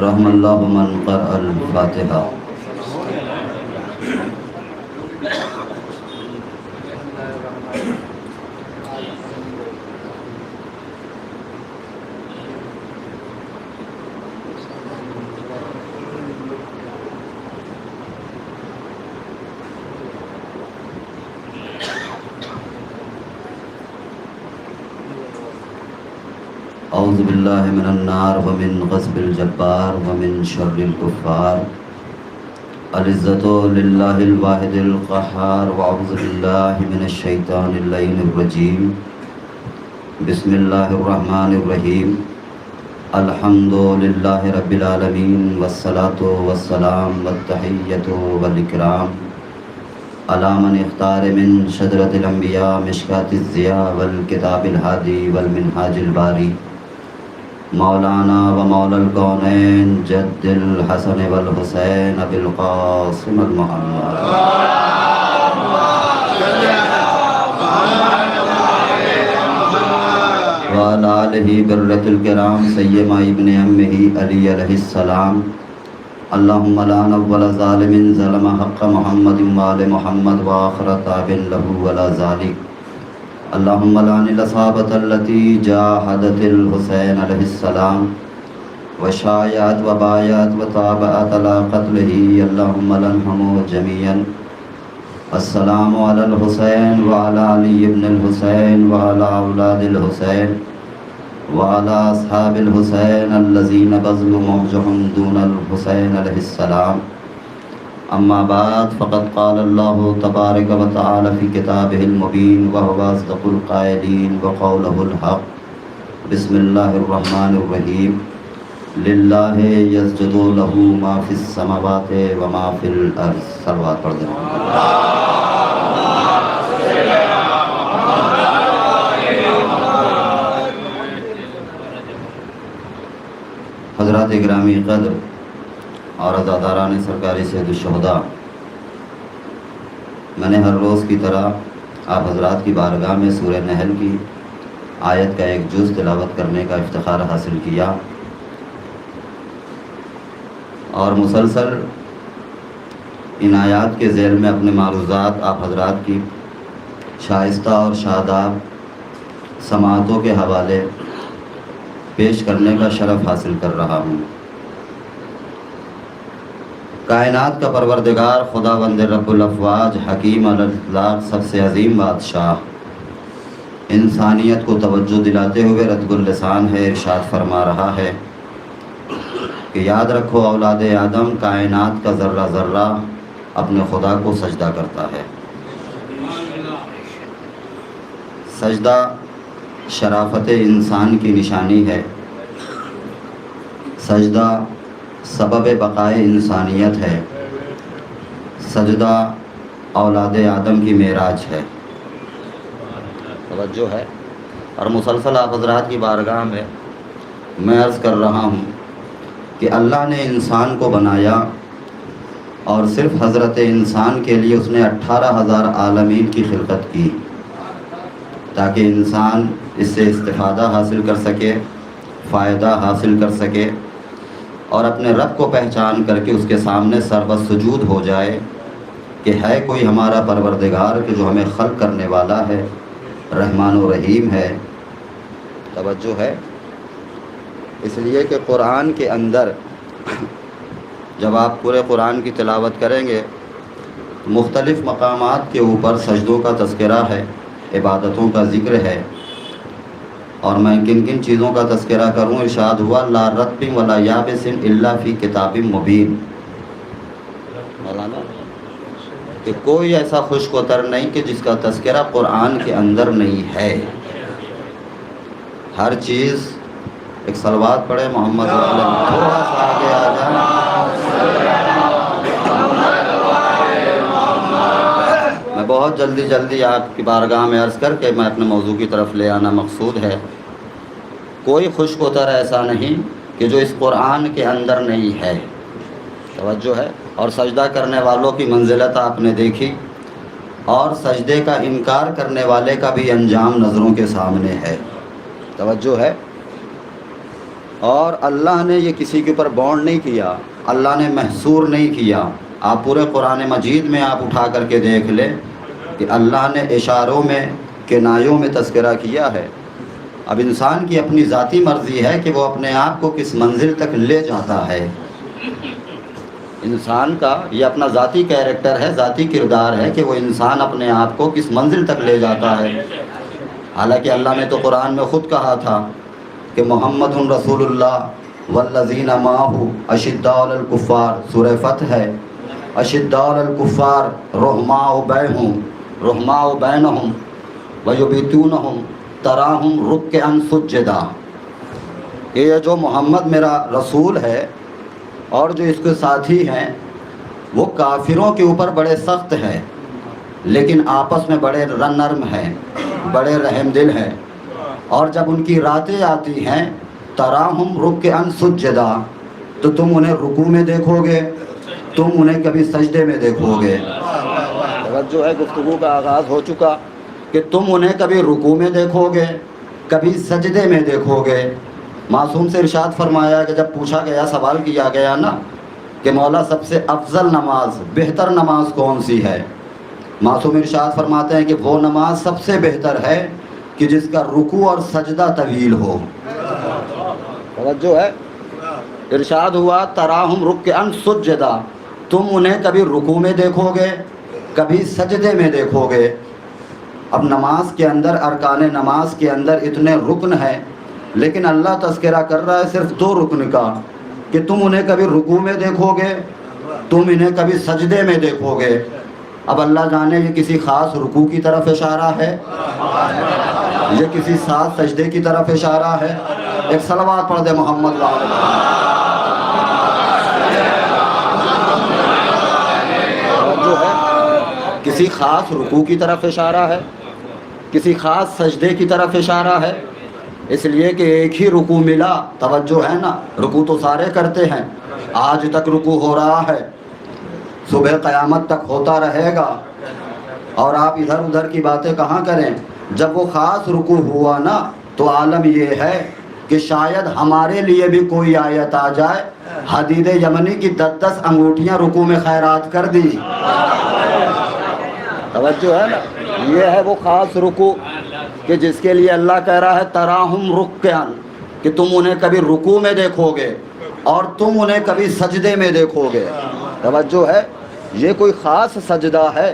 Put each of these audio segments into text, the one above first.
رحم اللہ من قرأ الفاتحہ۔ اعوذ باللہ من النار ومن غضب الجبار ومن شر الکفار۔ العزت للہ الواحد القہار واعوذ باللہ من الشیطان اللعین الرجیم۔ بسم اللہ الرحمن الرحیم۔ الحمد للہ رب العالمین والصلاة والسلام والتحیۃ والاکرام علی من اختار من شجرۃ الانبیاء مشکاۃ الضیاء والکتاب الہادی والمنہاج الباری مولانا و مولا الکونین جد الحسن والحسین ابی القاسم المحمد وعلی آلہ برۃ الکرام سیما ابن امہ علی علیہ السلام۔ اللہم لا نول ظالم ظلم حق محمد وآل محمد وآخر تاب لہ ولا ذالک۔ اللہم لعن العصابۃ التی جاہدت الحسین علیہ السلام وشایعت وبایعت وطابعت علی قتلہ، اللہم لعنہم جمیعا۔ السلام علی الحسین وعلی علی ابن الحسین وعلی اولاد الحسین وعلی اصحاب الحسین الذین بذلوا موجہم دون الحسین علیہ السلام۔ اما بعد فقد قال اللہ تبارک و تعالی فی کتابہ المبین وهو اصدق القائلین وقولہ الحق۔ بسم اللہ الرحمن الرحیم۔ للہ یسجد لہ ما فی السماوات وما فی الارض۔ صلوات پڑھ دیں۔ حضرات گرامی قدر اور عزاداران سرکاری سید الشہداء، میں نے ہر روز کی طرح آپ حضرات کی بارگاہ میں سورہ نحل کی آیت کا ایک جز تلاوت کرنے کا افتخار حاصل کیا، اور مسلسل ان آیات کے ذیل میں اپنے معروضات آپ حضرات کی شائستہ اور شاداب سماعتوں کے حوالے پیش کرنے کا شرف حاصل کر رہا ہوں۔ کائنات کا پروردگار خدا بند رب الافواج حکیم علی الاطلاق سب سے عظیم بادشاہ انسانیت کو توجہ دلاتے ہوئے رطب اللسان ہے ارشاد فرما رہا ہے کہ یاد رکھو اولاد آدم، کائنات کا ذرہ ذرہ اپنے خدا کو سجدہ کرتا ہے۔ سجدہ شرافت انسان کی نشانی ہے، سجدہ سبب بقائے انسانیت ہے، سجدہ اولاد آدم کی معراج ہے۔ توجہ ہے۔ اور مسلسل آپ حضرات کی بارگاہ میں عرض کر رہا ہوں کہ اللہ نے انسان کو بنایا اور صرف حضرت انسان کے لیے اس نے 18,000 عالمین کی خلقت کی تاکہ انسان اس سے استفادہ حاصل کر سکے، فائدہ حاصل کر سکے، اور اپنے رب کو پہچان کر کے اس کے سامنے سربسجود ہو جائے کہ ہے کوئی ہمارا پروردگار کہ جو ہمیں خلق کرنے والا ہے، رحمان و رحیم ہے۔ توجہ ہے۔ اس لیے کہ قرآن کے اندر جب آپ پورے قرآن کی تلاوت کریں گے مختلف مقامات کے اوپر سجدوں کا تذکرہ ہے، عبادتوں کا ذکر ہے، اور میں کن کن چیزوں کا تذکرہ کروں؟ ارشاد ہوا لا رطب ولا یابس الا فی کتاب مبین، مولانا کہ کوئی ایسا خشک و تر نہیں کہ جس کا تذکرہ قرآن کے اندر نہیں ہے۔ ہر چیز ایک صلوات پڑھے محمد تھوڑا سا آگے آ جائیں۔ میں بہت جلدی آپ کی بارگاہ میں عرض کر کے میں اپنے موضوع کی طرف لے آنا مقصود ہے۔ کوئی خشک و تر ایسا نہیں کہ جو اس قرآن کے اندر نہیں ہے۔ توجہ ہے۔ اور سجدہ کرنے والوں کی منزلت آپ نے دیکھی، اور سجدے کا انکار کرنے والے کا بھی انجام نظروں کے سامنے ہے۔ توجہ ہے۔ اور اللہ نے یہ کسی کے اوپر بانڈ نہیں کیا، اللہ نے محصور نہیں کیا۔ آپ پورے قرآن مجید میں آپ اٹھا کر کے دیکھ لیں کہ اللہ نے اشاروں میں، کنایوں میں تذکرہ کیا ہے۔ اب انسان کی اپنی ذاتی مرضی ہے کہ وہ اپنے آپ کو کس منزل تک لے جاتا ہے۔ انسان کا یہ اپنا ذاتی کیریکٹر ہے، ذاتی کردار ہے کہ وہ انسان اپنے آپ کو کس منزل تک لے جاتا ہے۔ حالانکہ اللہ نے تو قرآن میں خود کہا تھا کہ محمد رسول اللہ والذین معہ اشداء علی الکفار، سورہ فتح ہے، اشداء علی الکفار رحماء بینہم ویبیتونہم تراہم رکعا سجدا۔ یہ جو محمد میرا رسول ہے اور جو اس کے ساتھی ہیں وہ کافروں کے اوپر بڑے سخت ہیں، لیکن آپس میں بڑے نرم ہیں، بڑے رحم دل ہیں، اور جب ان کی راتیں آتی ہیں تراہم رکعا سجدا، تو تم انہیں رکوع میں دیکھو گے، تم انہیں کبھی سجدے میں دیکھو گے۔ توجہ ہے، گفتگو کا آغاز ہو چکا کہ تم انہیں کبھی رکوع میں دیکھو گے، کبھی سجدے میں دیکھو گے۔ معصوم سے ارشاد فرمایا کہ جب پوچھا گیا، سوال کیا گیا نا کہ مولا سب سے افضل نماز، بہتر نماز کون سی ہے؟ معصوم ارشاد فرماتے ہیں کہ وہ نماز سب سے بہتر ہے کہ جس کا رکوع اور سجدہ طویل ہو۔ توجہ ہے، ارشاد ہوا تراہم رکعا سجدا، تم انہیں کبھی رکوع میں دیکھو گے، کبھی سجدے میں دیکھو گے۔ اب نماز کے اندر، ارکان نماز کے اندر اتنے رکن ہیں، لیکن اللہ تذکرہ کر رہا ہے صرف 2 رکن کا کہ تم انہیں کبھی رکوع میں دیکھو گے، تم انہیں کبھی سجدے میں دیکھو گے۔ اب اللہ جانے یہ کسی خاص رکوع کی طرف اشارہ ہے، یہ کسی خاص سجدے کی طرف اشارہ ہے۔ ایک صلوات پڑھ دے محمد جو ہے، کسی خاص رکوع کی طرف اشارہ ہے، کسی خاص سجدے کی طرف اشارہ ہے، اس لیے کہ ایک ہی رکوع ملا۔ توجہ ہے نا، رکوع تو سارے کرتے ہیں، آج تک رکوع ہو رہا ہے، صبح قیامت تک ہوتا رہے گا، اور آپ ادھر ادھر کی باتیں کہاں کریں۔ جب وہ خاص رکوع ہوا نا تو عالم یہ ہے کہ شاید ہمارے لیے بھی کوئی آیت آ جائے، حدید یمنی کی 10 انگوٹھیاں رکوع میں خیرات کر دی۔ توجہ ہے نا، یہ ہے وہ خاص رکوع کہ جس کے لیے اللہ کہہ رہا ہے تراہم رکعا، کہ تم انہیں کبھی رکوع میں دیکھو گے اور تم انہیں کبھی سجدے میں دیکھو گے۔ توجہ ہے، یہ کوئی خاص سجدہ ہے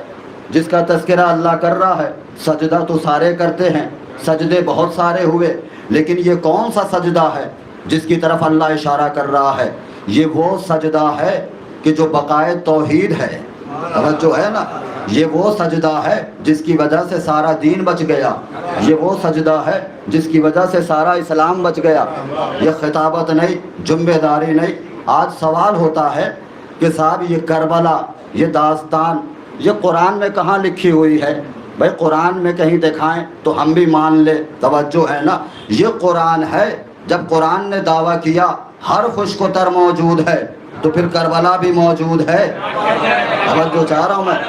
جس کا تذکرہ اللہ کر رہا ہے۔ سجدہ تو سارے کرتے ہیں، سجدے بہت سارے ہوئے، لیکن یہ کون سا سجدہ ہے جس کی طرف اللہ اشارہ کر رہا ہے؟ یہ وہ سجدہ ہے کہ جو بقائے توحید ہے۔ توجہ ہے نا، یہ وہ سجدہ ہے جس کی وجہ سے سارا دین بچ گیا، یہ وہ سجدہ ہے جس کی وجہ سے سارا اسلام بچ گیا۔ یہ خطابت نہیں، ذمہ داری نہیں۔ آج سوال ہوتا ہے کہ صاحب یہ کربلا، یہ داستان، یہ قرآن میں کہاں لکھی ہوئی ہے؟ بھائی قرآن میں کہیں دکھائیں تو ہم بھی مان لیں۔ توجہ ہے نا، یہ قرآن ہے۔ جب قرآن نے دعویٰ کیا ہر خشک و تر موجود ہے تو پھر کربلا بھی موجود ہے۔ توجہ چاہ رہا ہوں میں،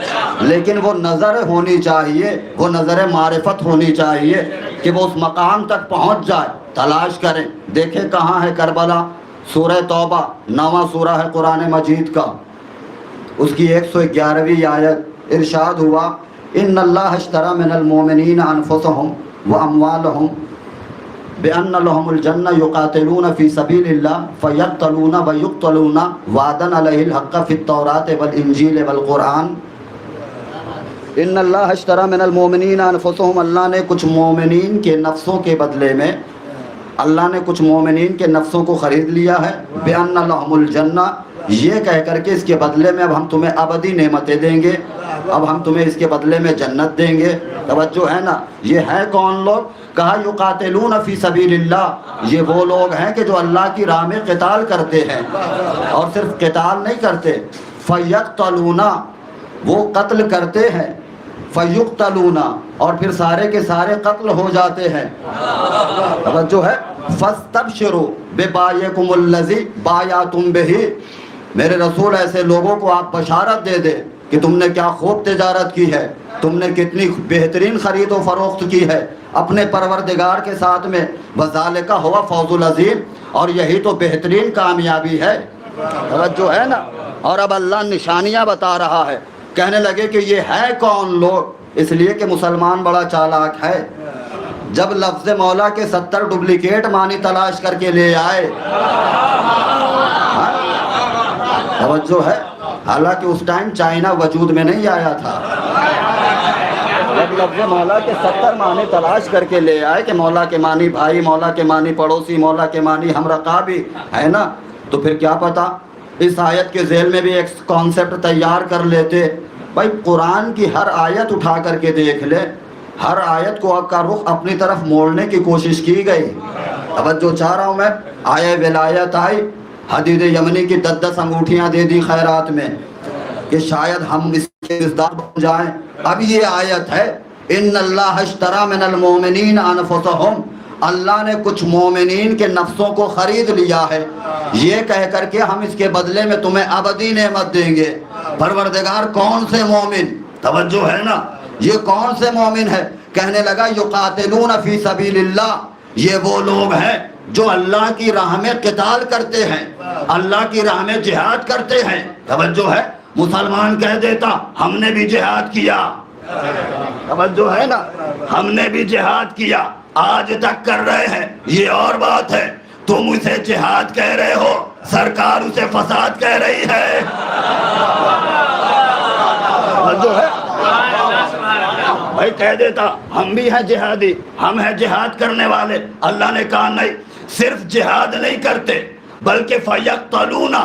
لیکن وہ نظر ہونی چاہیے، وہ نظر معرفت ہونی چاہیے کہ وہ اس مقام تک پہنچ جائے۔ تلاش کریں، دیکھیں کہاں ہے کربلا۔ سورہ توبہ 9واں سورہ ہے قرآن مجید کا، اس کی 111ویں آیت، ارشاد ہوا ان اللہ اشتری من المؤمنین انفسهم واموالهم بان لهم الجنہ یقاتلون فی سبیل اللہ فیقتلون ویقتلون وعدا علیہ الحق فی التوراۃ والانجیل والقرآن۔ ان اللہ اشتری من المؤمنین انفسهم، اللہ نے کچھ مومنین کے نفسوں کے بدلے میں، اللہ نے کچھ مومنین کے نفسوں کو خرید لیا ہے، بان لهم الجنہ، یہ کہہ کر کے اس کے بدلے میں اب ہم تمہیں ابدی نعمتیں دیں گے، اب ہم تمہیں اس کے بدلے میں جنت دیں گے۔ توجہ ہے نا، یہ ہے کون لوگ؟ کہا یقاتلون فی سبیل اللہ، یہ وہ لوگ ہیں کہ جو اللہ کی راہ میں قتال کرتے ہیں، اور صرف قتال نہیں کرتے، فیقتلون، وہ قتل کرتے ہیں، فیقتلون، اور پھر سارے کے سارے قتل ہو جاتے ہیں۔ توجہ ہے، فاستبشروا ببایعکم الذی بایعتم بہ، میرے رسول ایسے لوگوں کو آپ بشارت دے دیں کہ تم نے کیا خوب تجارت کی ہے، تم نے کتنی بہترین خرید و فروخت کی ہے اپنے پروردگار کے ساتھ میں، وذالک ہوا فوز العظیم، اور یہی تو بہترین کامیابی ہے۔ توجہ ہے نا۔ اور اب اللہ نشانیاں بتا رہا ہے، کہنے لگے کہ یہ ہے کون لوگ، اس لیے کہ مسلمان بڑا چالاک ہے۔ جب لفظ مولا کے 70 ڈپلیکیٹ معنی تلاش کر کے لے آئے، توجہ ہے، حالانکہ اس ٹائم چائنا وجود میں نہیں آیا تھا۔ جب لفظ مولا کے 70 معنی تلاش کر کے لے آئے کہ مولا کے معنی بھائی، مولا کے معنی پڑوسی، مولا کے معنی ہم رقابی ہے نا، تو پھر کیا پتا اس آیت کے ذیل میں بھی ایک کانسیپٹ تیار کر لیتے۔ بھائی قرآن کی ہر آیت اٹھا کر کے دیکھ لے، ہر آیت کو کا رخ اپنی طرف موڑنے کی کوشش کی گئی۔ توجہ چاہ رہا ہوں میں، آئے ولایت آئی، حدید یمنی کی 10 انگوٹھیاں دے دی خیرات میں کہ شاید ہم اس کے رشتہ بن جائیں۔ اب یہ آیت ہے، ان اللہ اشترى من المؤمنین انفسهم، اللہ نے کچھ مومنین کے نفسوں کو خرید لیا ہے، یہ کہہ کر کے ہم اس کے بدلے میں تمہیں ابدی نعمت دیں گے۔ پروردگار کون سے مومن، توجہ ہے نا، یہ کون سے مومن ہے؟ کہنے لگا یقاتلون فی سبیل اللہ، یہ وہ لوگ ہیں جو اللہ کی راہ میں قتال کرتے ہیں، اللہ کی راہ میں جہاد کرتے ہیں۔ توجہ ہے، مسلمان کہہ دیتا ہم نے بھی جہاد کیا، توجہ ہے نا، ہم نے بھی جہاد کیا، آج تک کر رہے ہیں، یہ اور بات ہے۔ تم اسے جہاد کہہ رہے ہو، سرکار اسے فساد کہہ رہی ہے۔ توجہ ہے، بھائی کہہ دیتا ہم بھی ہیں جہادی، ہم ہیں جہاد کرنے والے۔ اللہ نے کہا نہیں، صرف جہاد نہیں کرتے بلکہ فَيَقْتَلُونَ،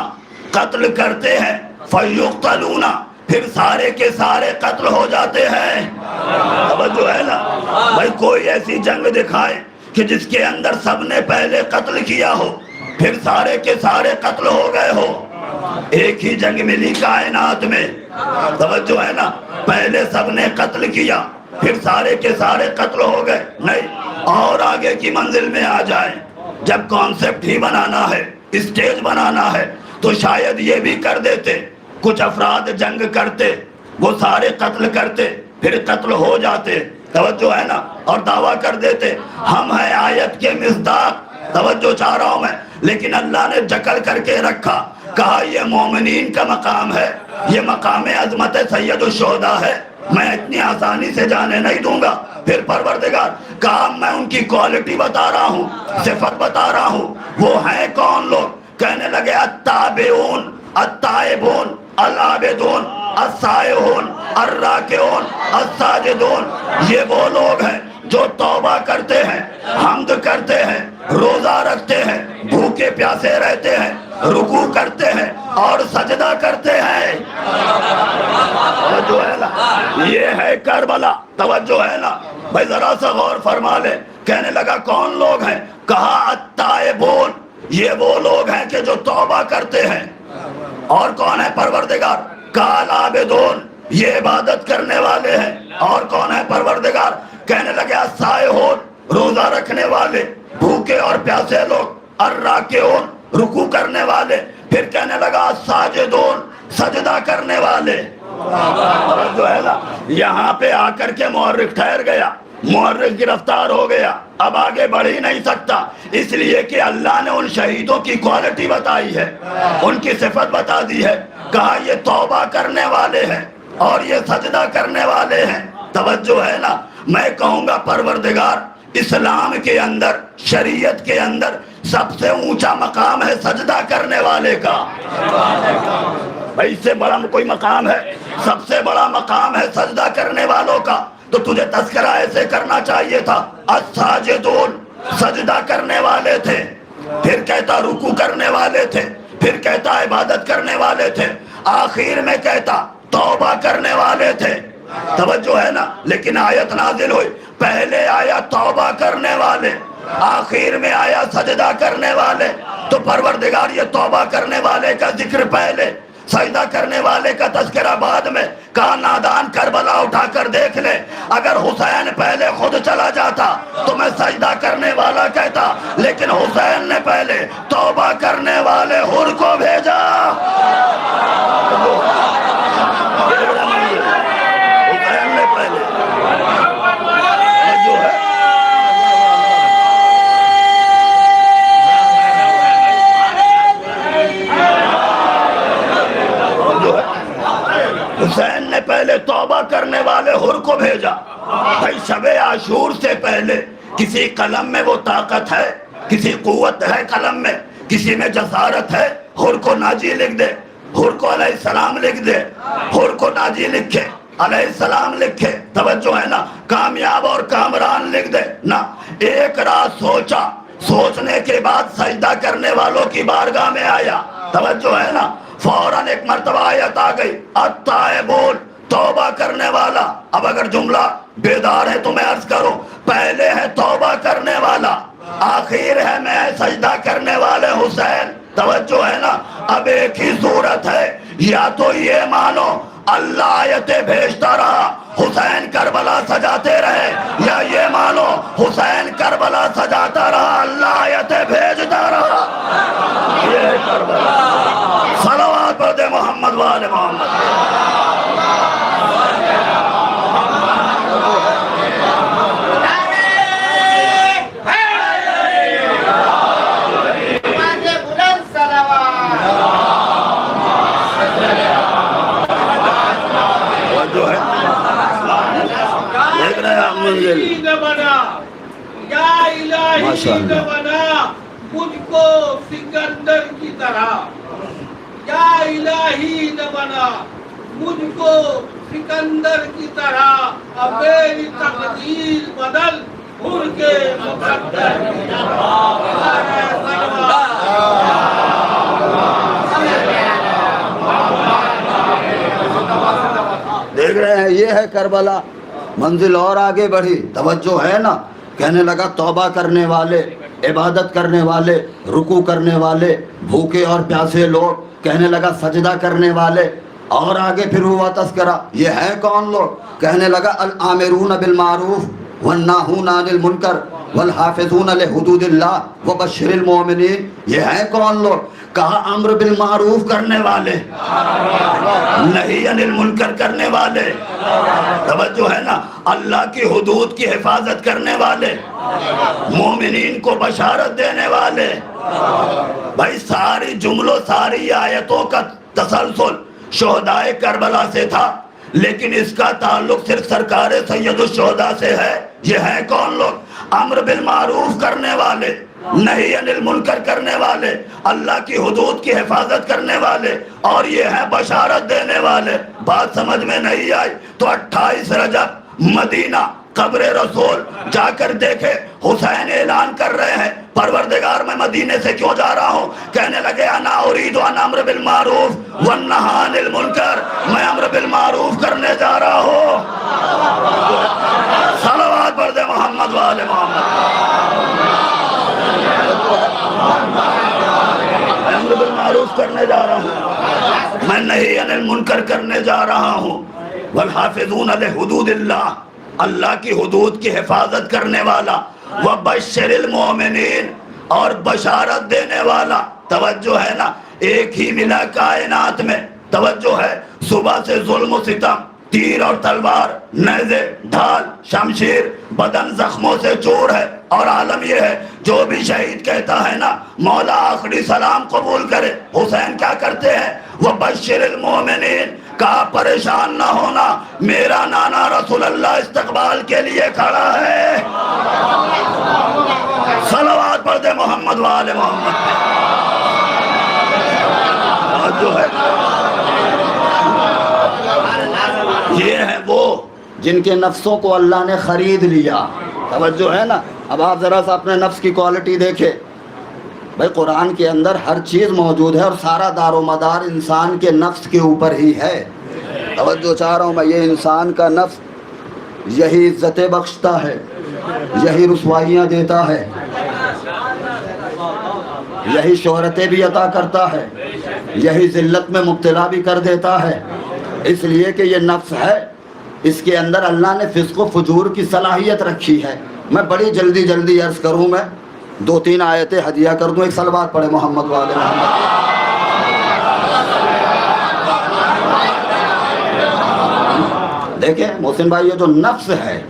قتل کرتے ہیں، فَيُقْتَلُونَ، پھر سارے کے سارے قتل ہو جاتے ہیں۔ توجہ ہے نا، بھائی کوئی ایسی جنگ دکھائے کہ جس کے اندر سب نے پہلے قتل کیا ہو پھر سارے کے سارے قتل ہو گئے ہو۔ ایک ہی جنگ ملی کائنات میں، توجہ ہے نا، پہلے سب نے قتل کیا پھر سارے کے سارے قتل ہو گئے، نہیں، اور آگے کی منزل میں آ جائیں۔ جب کانسیپٹ ہی بنانا ہے، اسٹیج بنانا ہے، تو شاید یہ بھی کر دیتے، کچھ افراد جنگ کرتے، وہ سارے قتل کرتے، پھر قتل ہو جاتے، توجہ ہے نا، اور دعویٰ کر دیتے ہم ہیں آیت کے مصداق۔ توجہ چاہ رہا ہوں میں، لیکن اللہ نے جکڑ کر کے رکھا، کہا یہ مومنین کا مقام ہے، یہ مقام عظمت سید الشہداء ہے، میں اتنی آسانی سے جانے نہیں دوں گا۔ پھر پروردگار کہا میں ان کی کوالٹی بتا رہا ہوں، صفت بتا رہا ہوں، وہ ہیں کون لوگ؟ کہنے لگے التابعون، التائبون، العابدون، السائحون، الراکعون، الساجدون، یہ وہ لوگ ہیں جو توبہ کرتے ہیں، حمد کرتے ہیں، روزہ رکھتے ہیں، بھوکے پیاسے رہتے ہیں، رکوع کرتے ہیں اور سجدہ کرتے ہیں۔ توجہ ہے نا، یہ ہے کربلا، توجہ ہے نا، بھائی ذرا سا غور فرما لے۔ کہنے لگا کون لوگ ہیں؟ کہا التائبون، یہ وہ لوگ ہیں کہ جو توبہ کرتے ہیں۔ اور کون ہے پروردگار؟ کہا العابدون، یہ عبادت کرنے والے ہیں۔ اور کون ہے پروردگار؟ کہنے لگے السائحون، روزہ رکھنے والے، بھوکے اور پیاسے لوگ، الراکعون، رکوع کرنے والے، پھر کہنے لگا الساجدون، سجدہ کرنے والے۔ جو ہے نا، یہاں پہ آ کر کے مورخ ٹھہر گیا، مورخ گرفتار ہو گیا، اب آگے بڑھ ہی نہیں سکتا، اس لیے کہ اللہ نے ان شہیدوں کی کوالٹی بتائی ہے، ان کی صفت بتا دی ہے، کہا یہ توبہ کرنے والے ہیں اور یہ سجدہ کرنے والے ہیں۔ توجہ ہے نا، میں کہوں گا پروردگار اسلام کے اندر، شریعت کے اندر سب سے اونچا مقام ہے سجدہ کرنے والے کا۔ بھائی اس سے بڑا کوئی مقام ہے؟ سب سے بڑا مقام ہے سجدہ کرنے والوں کا۔ تو تجھے تذکرہ ایسے کرنا چاہیے تھا، الساجدون، سجدہ کرنے والے تھے، پھر کہتا رکوع کرنے والے تھے، پھر کہتا عبادت کرنے والے تھے، آخر میں کہتا توبہ کرنے والے تھے۔ توجہ ہے نا، لیکن آیت نازل ہوئی، پہلے آیا توبہ کرنے والے، آخر میں آیا سجدہ کرنے والے۔ تو پروردگار یہ توبہ کرنے والے کا ذکر پہلے، سجدہ کرنے والے کا تذکرہ بعد میں، کہا نادان کربلا اٹھا کر دیکھ لے، اگر حسین پہلے خود چلا جاتا تو میں سجدہ کرنے والا کہتا، لیکن حسین نے پہلے توبہ کرنے والے حر کو بھیجا۔ پہلے توبہ کرنے والے حر کو بھیجا. بھائی شب عاشور سے پہلے کسی قلم میں وہ طاقت ہے, کسی قوت ہے قلم میں, کسی میں جسارت ہے حر کو ناجی لکھ دے, حر کو علیہ السلام لکھ دے, حر کو ناجی لکھے, علیہ السلام لکھے, توجہ ہے نا, کامیاب اور کامران لکھ دے نا. ایک رات سوچا, سوچنے کے بعد سجدہ کرنے والوں کی بارگاہ میں آیا, توجہ ہے نا, فوراً ایک مرتبہ آیت آ گئی, التائبون, توبہ کرنے والا. اب اگر جملہ بیدار ہے تو میں عرض کروں, پہلے ہے توبہ کرنے والا, آخر ہے میں سجدہ کرنے والے حسین, توجہ ہے نا. اب ایک ہی صورت ہے, یا تو یہ مانو اللہ آیتیں بھیجتا رہا, حسین کربلا سجاتے رہے, یا یہ مانو حسین کربلا سجاتا رہا, اللہ آیتیں بھیجتا رہا. یہ ہے کربلا. صلوات پڑھ دے محمد وآل محمد. جو ہے دیکھ رہے ہیں منزل, یا الہی نہ بنا مجھ کو سکندر کی طرح, یا الہی نہ بنا مجھ کو سکندر کی طرح, اب میری تقدیر بدل حر کے مقدر کی طرح. دیکھ رہے ہیں یہ ہے کربلا. منزل اور آگے بڑھی, توجہ ہے نا. کہنے لگا توبہ کرنے والے, عبادت کرنے والے, رکوع کرنے والے, بھوکے اور پیاسے لوگ, کہنے لگا سجدہ کرنے والے. اور آگے پھر ہوا تذکرہ, یہ ہے کون لوگ؟ کہنے لگا الآمرون بالمعروف والناہون عن المنکر والحافظون لحدود اللہ وبشر المؤمنین. یہ ہے کون لوگ؟ کہا امر بالمعروف کرنے والے, نہی عن المنکر کرنے والے, توجہ ہے نا, اللہ کی حدود کی حفاظت کرنے والے, مومنین کو بشارت دینے والے. بھائی ساری جملوں ساری آیتوں کا تسلسل شہدائے کربلا سے تھا, لیکن اس کا تعلق صرف سرکار سید الشہداء سے ہے. یہ ہے کون لوگ؟ امر بالمعروف کرنے والے, نہی عن المنکر کرنے والے, اللہ کی حدود کی حفاظت کرنے والے, اور یہ ہے بشارت دینے والے. بات سمجھ میں نہیں آئی تو 28 رجب مدینہ قبر رسول جا کر دیکھے, حسین اعلان کر رہے ہیں پروردگار میں مدینے سے کیوں جا رہا ہوں؟ کہنے لگے انا اريد ان امر بالمعروف والنهى عن المنکر, میں امر بالمعروف کرنے جا رہا ہوں. صلوات پڑھ دے محمد وآل محمد. میں امر بالمعروف کرنے جا رہا ہوں, میں نہی عن المنکر کرنے جا رہا ہوں. والحافظون لحدود اللہ, اللہ کی حدود کی حفاظت کرنے والا. وبشر المؤمنین, اور بشارت دینے والا. توجہ ہے نا, ایک ہی ملا کائنات میں, توجہ ہے, صبح سے ظلم و ستم, تیر اور تلوار, نیزے, ڈھال, شمشیر, بدن زخموں سے چور ہے. اور عالم یہ ہے, جو بھی شہید کہتا ہے نا مولا آخری سلام قبول کرے. حسین کیا کرتے ہیں؟ وبشر المؤمنین, کہا پریشان نہ ہونا, میرا نانا رسول اللہ استقبال کے لیے کھڑا ہے. صلوات پڑھ دے محمد وآل محمد. جو ہے یہ ہے وہ جن کے نفسوں کو اللہ نے خرید لیا. توجہ ہے نا. اب آپ ذرا سا اپنے نفس کی کوالٹی دیکھیں. بھائی قرآن کے اندر ہر چیز موجود ہے, اور سارا دار و مدار انسان کے نفس کے اوپر ہی ہے. توجہ چاہ رہا ہوں میں, یہ انسان کا نفس یہی عزتیں بخشتا ہے, یہی رسوائیاں دیتا ہے, یہی شہرتیں بھی عطا کرتا ہے, یہی ذلت میں مبتلا بھی کر دیتا ہے. اس لیے کہ یہ نفس ہے, اس کے اندر اللہ نے فسق و فجور کی صلاحیت رکھی ہے. میں بڑی جلدی عرض کروں, میں 2-3 آیتیں ہدیہ کر دوں. ایک صلوات پڑھے محمد وآل محمد. دیکھیں محسن بھائی, یہ جو نفس ہے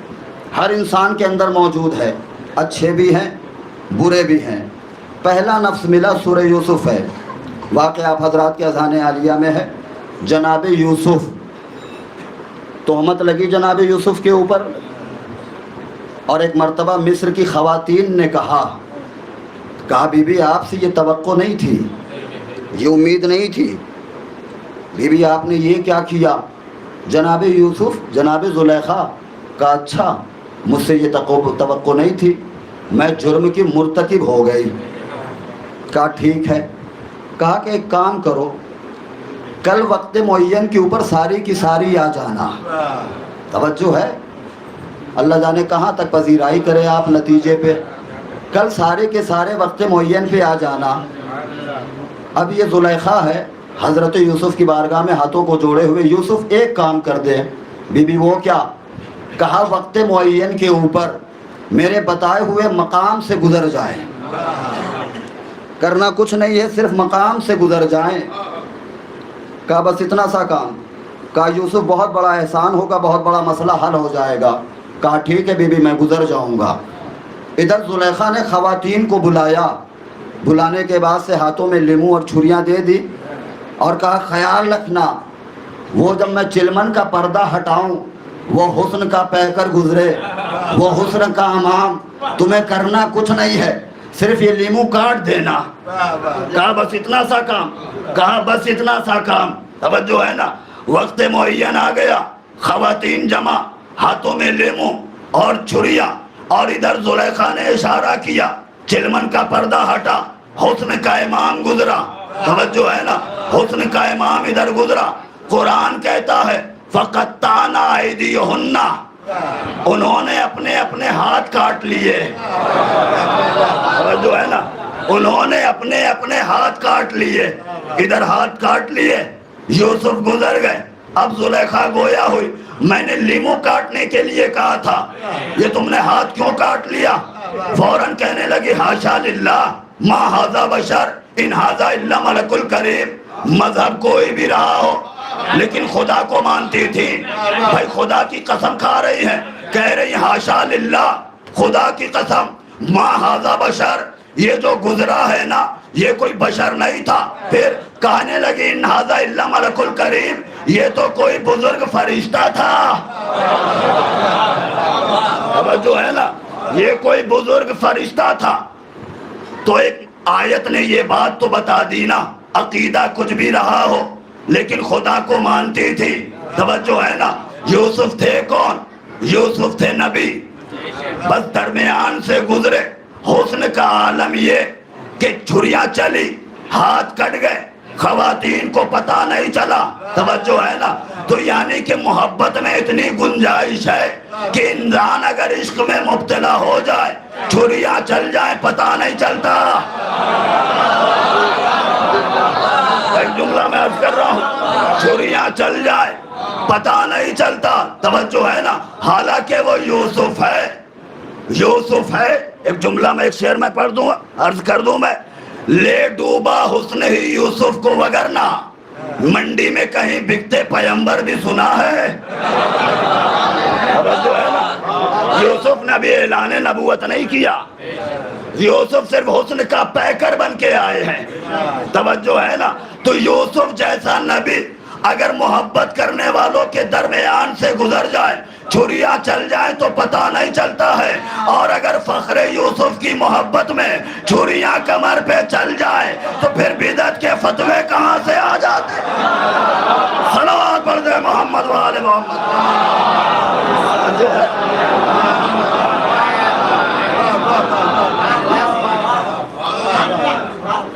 ہر انسان کے اندر موجود ہے, اچھے بھی ہیں برے بھی ہیں. پہلا نفس ملا سورہ یوسف ہے, واقعہ آپ حضرات کے اذان عالیہ میں ہے. جناب یوسف تہمت لگی جناب یوسف کے اوپر. اور ایک مرتبہ مصر کی خواتین نے کہا بی بی آپ سے یہ توقع نہیں تھی, یہ امید نہیں تھی, بی بی آپ نے یہ کیا کیا؟ جناب یوسف, جناب زلیخا کہا اچھا مجھ سے یہ توقع نہیں تھی, میں جرم کی مرتکب ہو گئی. کہا ٹھیک ہے. کہا کہ ایک کام کرو, کل وقت معین کے اوپر ساری کی ساری آ جانا. توجہ ہے, اللہ جانے کہاں تک پذیرائی کرے آپ نتیجے پہ. کل سارے کے سارے وقت معین پہ آ جانا. اب یہ زلیخا ہے حضرت یوسف کی بارگاہ میں ہاتھوں کو جوڑے ہوئے, یوسف ایک کام کر دے. بی بی وہ کیا؟ کہا وقت معین کے اوپر میرے بتائے ہوئے مقام سے گزر جائیں. کرنا کچھ نہیں ہے, صرف مقام سے گزر جائیں. کہا بس اتنا سا کام. کہا یوسف بہت بڑا احسان ہوگا, بہت بڑا مسئلہ حل ہو جائے گا. کہا ٹھیک ہے بی بی میں گزر جاؤں گا. ادھر زلیخا نے خواتین کو بلایا, بلانے کے بعد سے ہاتھوں میں لیمو اور چھریاں دے دی اور کہا خیال رکھنا وہ جب میں چلمن کا پردہ ہٹاؤں وہ حسن کا پہ کر گزرے, وہ حسن کا امام. تمہیں کرنا کچھ نہیں ہے, صرف یہ لیمو کاٹ دینا. کہا بس اتنا سا کام. کہا بس اتنا سا کام. توجہ ہے نا, وقت معین آ گیا, خواتین جمع, ہاتھوں میں لیمو اور چھریاں, اور ادھر زلیخا نے اشارہ کیا, چلمن کا پردہ ہٹا, حسن کا امام گزرا. توجہ ہے نا, حسن کا امام ادھر گزرا. قرآن کہتا ہے فَقَطَّعْنَا أَيْدِيَهُنَّ, انہوں نے اپنے اپنے ہاتھ کاٹ لیے. توجہ ہے نا, انہوں نے اپنے اپنے ہاتھ کاٹ لیے. ادھر ہاتھ کاٹ لیے, یوسف گزر گئے. اب زلیخا گویا ہوئی, میں نے لیمو کاٹنے کے لیے کہا تھا, یہ تم نے ہاتھ کیوں کاٹ لیا؟ فوراً کہنے لگی حاشا للہ ما ھذا بشر ان ھذا الا ملک الکریم. مذہب کوئی بھی رہا ہو لیکن خدا کو مانتی تھی. بھائی خدا کی قسم کھا رہی ہے, کہہ رہی حاشا للہ, خدا کی قسم ما ھذا بشر, یہ جو گزرا ہے نا یہ کوئی بشر نہیں تھا. پھر کہنے لگی ان ھذا الا ملک الکریم, یہ تو کوئی بزرگ فرشتہ تھا. توجہ ہے نا, یہ کوئی بزرگ فرشتہ تھا. تو ایک آیت نے یہ بات تو بتا دی نا, عقیدہ کچھ بھی رہا ہو لیکن خدا کو مانتی تھی. توجہ ہے نا, یوسف تھے کون؟ یوسف تھے نبی, بس درمیان سے گزرے. حسن کا عالم یہ کہ چھریاں چلی, ہاتھ کٹ گئے, خواتین کو پتہ نہیں چلا. توجہ ہے نا, تو یعنی کہ محبت میں اتنی گنجائش ہے کہ انسان اگر عشق میں مبتلا ہو جائے, چھریاں چل جائیں, پتہ نہیں چلتا. ایک جملہ میں عرض کر رہا ہوں, چھریاں چل جائیں پتہ نہیں چلتا. توجہ ہے نا, حالانکہ وہ یوسف ہے, یوسف ہے. ایک جملہ میں ایک شعر میں پڑھ دوں, عرض کر دوں میں, لے ڈوبا حسن ہی یوسف کو وگرنا, منڈی میں کہیں بکتے پیمبر بھی سنا ہے. یوسف نے ابھی اعلان نبوت نہیں کیا, یوسف صرف حسن کا پیکر بن کے آئے ہیں. توجہ ہے نا, تو یوسف جیسا نبی اگر محبت کرنے والوں کے درمیان سے گزر جائے, چھریاں چل جائیں تو پتہ نہیں چلتا ہے. اور اگر فخر یوسف کی محبت میں چھریاں کمر پہ چل جائیں تو پھر بدعت کے فتوے کہاں سے آ جاتے ہیں؟ صلوات پڑھ دے محمد و آل محمد.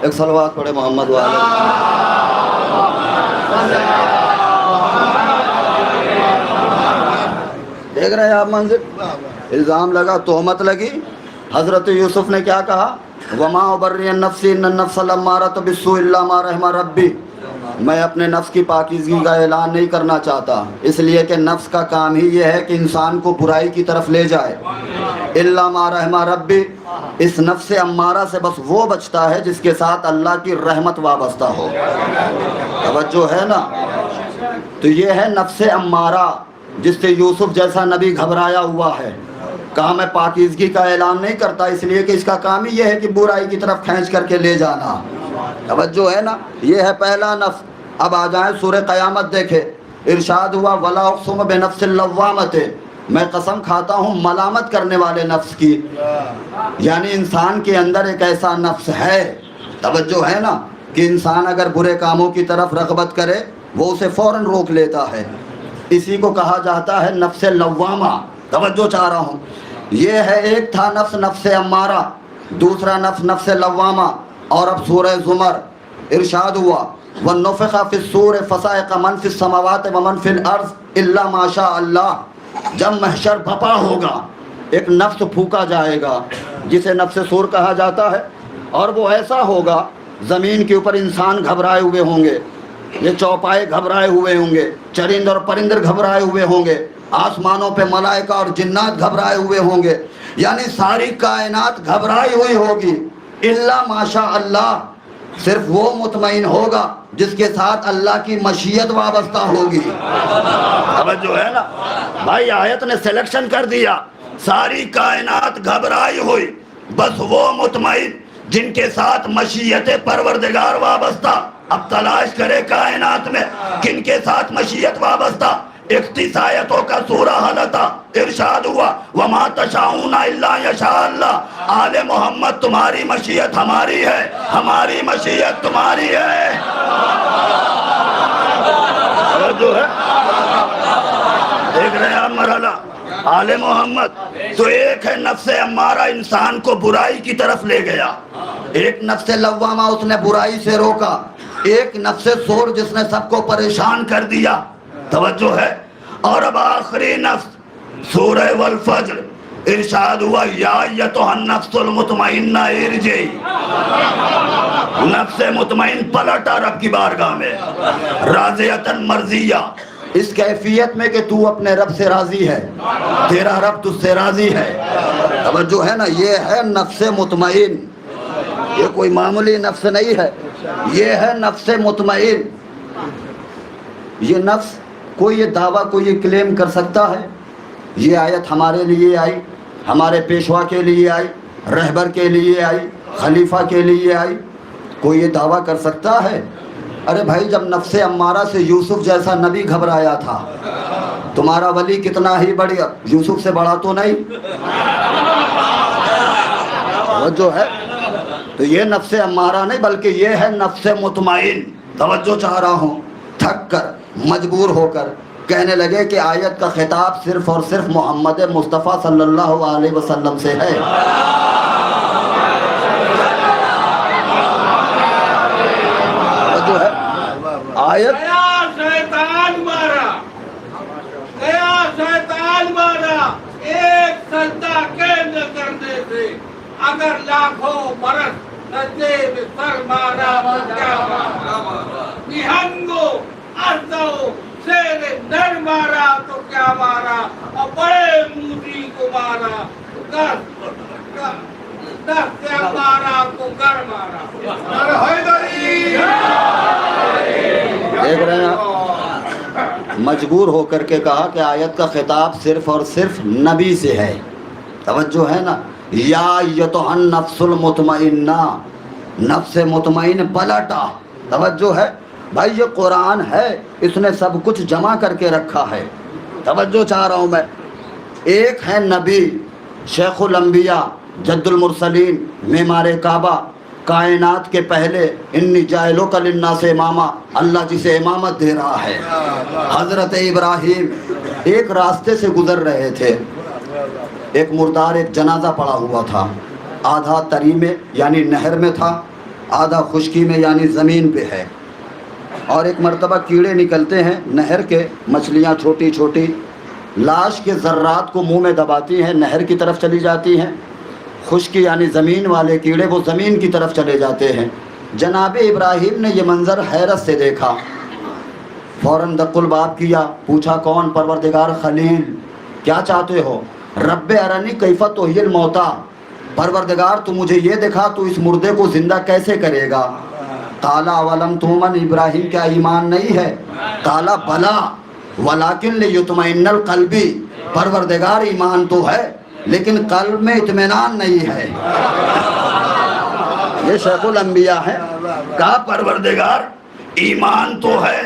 ایک صلوات پڑھے محمد و آل محمد. دیکھ رہے ہیں آپ منظر, الزام لگا, تہمت لگی. حضرت یوسف نے کیا کہا, وما ابری النفس ان النفس لامارۃ بالسوء الا ما رحم ربی, میں اپنے نفس کی پاکیزگی کا اعلان نہیں کرنا چاہتا, اس لیے کہ نفس کا کام ہی یہ ہے کہ انسان کو برائی کی طرف لے جائے. الا ما رحم ربی, اس نفس امارہ سے بس وہ بچتا ہے جس کے ساتھ اللہ کی رحمت وابستہ ہو. توجہ ہے نا, تو یہ ہے نفس امارہ جس سے یوسف جیسا نبی گھبرایا ہوا ہے. کہا میں پاکیزگی کا اعلان نہیں کرتا, اس لیے کہ اس کا کام ہی یہ ہے کہ برائی کی طرف کھینچ کر کے لے جانا. توجہ ہے نا, یہ ہے پہلا نفس. اب آ جائیں سورہ قیامت دیکھے, ارشاد ہوا ولا اقسم بنفس اللوامۃ، میں قسم کھاتا ہوں ملامت کرنے والے نفس کی، یعنی انسان کے اندر ایک ایسا نفس ہے، توجہ ہے نا، کہ انسان اگر برے کاموں کی طرف رغبت کرے وہ اسے فوراً روک لیتا ہے، اسی کو کہا جاتا ہے نفس لوامہ۔ توجہ چاہ رہا ہوں، یہ ہے ایک تھا نفس نفس امارہ، دوسرا نفس نفس لوامہ۔ اور اب سورہ زمر ارشاد ہوا وَالنُّفِخَ فِي الصُّورِ فَصَعِقَ مَن فِي السَّمَاوَاتِ وَمَن فِي الْأَرْضِ إِلَّا مَا شَاءَ اللَّهُ، جب محشر بھپا ہوگا ایک نفس پھونکا جائے گا جسے نفس صور کہا جاتا ہے، اور وہ ایسا ہوگا زمین کے اوپر انسان گھبرائے ہوئے ہوں گے، یہ چوپائے گھبرائے ہوئے ہوں گے، چرند اور پرندر گھبرائے ہوئے ہوں گے، آسمانوں پہ ملائکہ اور جنات گھبرائے ہوئے ہوں گے، یعنی ساری کائنات گھبرائی ہوئی ہوگی، الا ماشاء اللہ، صرف وہ مطمئن ہوگا جس کے ساتھ اللہ کی مشیت وابستہ ہوگی۔ توجہ ہے نا بھائی، آیت نے سلیکشن کر دیا، ساری کائنات گھبرائی ہوئی، بس وہ مطمئن جن کے ساتھ مشیت پروردگار وابستہ۔ اب تلاش کرے کائنات میں کن کے ساتھ مشیت وابستہ۔ 31 آیتوں کا سورہ حلتا، ارشاد ہوا وَمَا تَشَاءُونَ إِلَّا يَشَاءَ اللَّهُ، آل محمد تمہاری مشیت ہماری ہے، ہماری مشیت تمہاری ہے۔ جو ہے دیکھ رہے ہیں آپ مرحلہ آل محمد، تو ایک ہے نفس امارہ انسان کو برائی کی طرف لے گیا، ایک نفس لوامہ اس نے برائی سے روکا، ایک نفس صور جس نے سب کو پریشان کر دیا۔ توجہ ہے، اور اب آخری نفس سورہ والفجر ارشاد ہوا یا ایتھا النفس المطمئنہ ارجعی، نفس مطمئن پلٹا رب کی بارگاہ میں، راضیۃ مرضیہ، اس کیفیت میں کہ تو اپنے رب سے راضی ہے، تیرا رب تجھ سے راضی ہے۔ توجہ ہے نا، یہ ہے نفس مطمئن، یہ کوئی معمولی نفس نہیں ہے، یہ ہے نفس مطمئن۔ یہ نفس کوئی یہ دعویٰ کوئی یہ کلیم کر سکتا ہے؟ یہ آیت ہمارے لیے آئی، ہمارے پیشوا کے لیے آئی، رہبر کے لیے آئی، خلیفہ کے لیے آئی، کوئی یہ دعویٰ کر سکتا ہے؟ ارے بھائی، جب نفس امارہ سے یوسف جیسا نبی گھبرایا تھا، تمہارا ولی کتنا ہی بڑھیا، یوسف سے بڑا تو نہیں، جو ہے تو یہ نفس امارہ نہیں بلکہ یہ ہے نفس مطمئن۔ توجہ چاہ رہا ہوں، تھک کر مجبور ہو کر کہنے لگے کہ آیت کا خطاب صرف اور صرف محمد مصطفیٰ صلی اللہ علیہ وسلم سے ہے۔ جو ہے آیت گیا شیطان مارا، گیا شیطان مارا، ایک سجدہ کے نہ کرنے سے اگر لاکھوں برس سجدے میں سر مارا تو کیا مارا، نہنگو ارزو شیر نر مارا تو کیا مارا، اور بڑے موسی کو مارا دس سے مارا کو گر مارا۔ دیکھ رہے ہیں آپ، مجبور ہو کر کے کہا کہ آیت کا خطاب صرف اور صرف نبی سے ہے۔ توجہ ہے نا، یا ایتھا النفس المطمئنہ، نفس مطمئن پلٹا۔ توجہ ہے بھائی، یہ قرآن ہے، اس نے سب کچھ جمع کر کے رکھا ہے۔ توجہ چاہ رہا ہوں میں، ایک ہے نبی، شیخ الانبیاء، جد المرسلین، معمار کعبہ، کائنات کے پہلے، انی جاعلک للناس اماما، اللہ جسے امامت دے رہا ہے۔ حضرت ابراہیم ایک راستے سے گزر رہے تھے، ایک مردار، ایک جنازہ پڑا ہوا تھا، آدھا تری میں یعنی نہر میں تھا، آدھا خشکی میں یعنی زمین پہ ہے، اور ایک مرتبہ کیڑے نکلتے ہیں نہر کے، مچھلیاں چھوٹی چھوٹی لاش کے ذرات کو منہ میں دباتی ہیں، نہر کی طرف چلی جاتی ہیں، خشکی یعنی زمین والے کیڑے وہ زمین کی طرف چلے جاتے ہیں۔ جناب ابراہیم نے یہ منظر حیرت سے دیکھا، فوراً دق الباب کیا، پوچھا کون؟ پروردگار خلیل، کیا چاہتے ہو؟ رب ارنی کیف تحیی الموتی، پروردگار تو مجھے یہ دکھا تو اس مردے کو زندہ کیسے کرے گا؟ قال اولم تؤمن، ابراہیم کیا ایمان نہیں ہے؟ قال بلا ولکن لیطمئن القلب، پروردگار ایمان تو ہے لیکن قلب میں اطمینان نہیں ہے۔ یہ شیخ الانبیاء ہے، کہا پروردگار ایمان تو ہے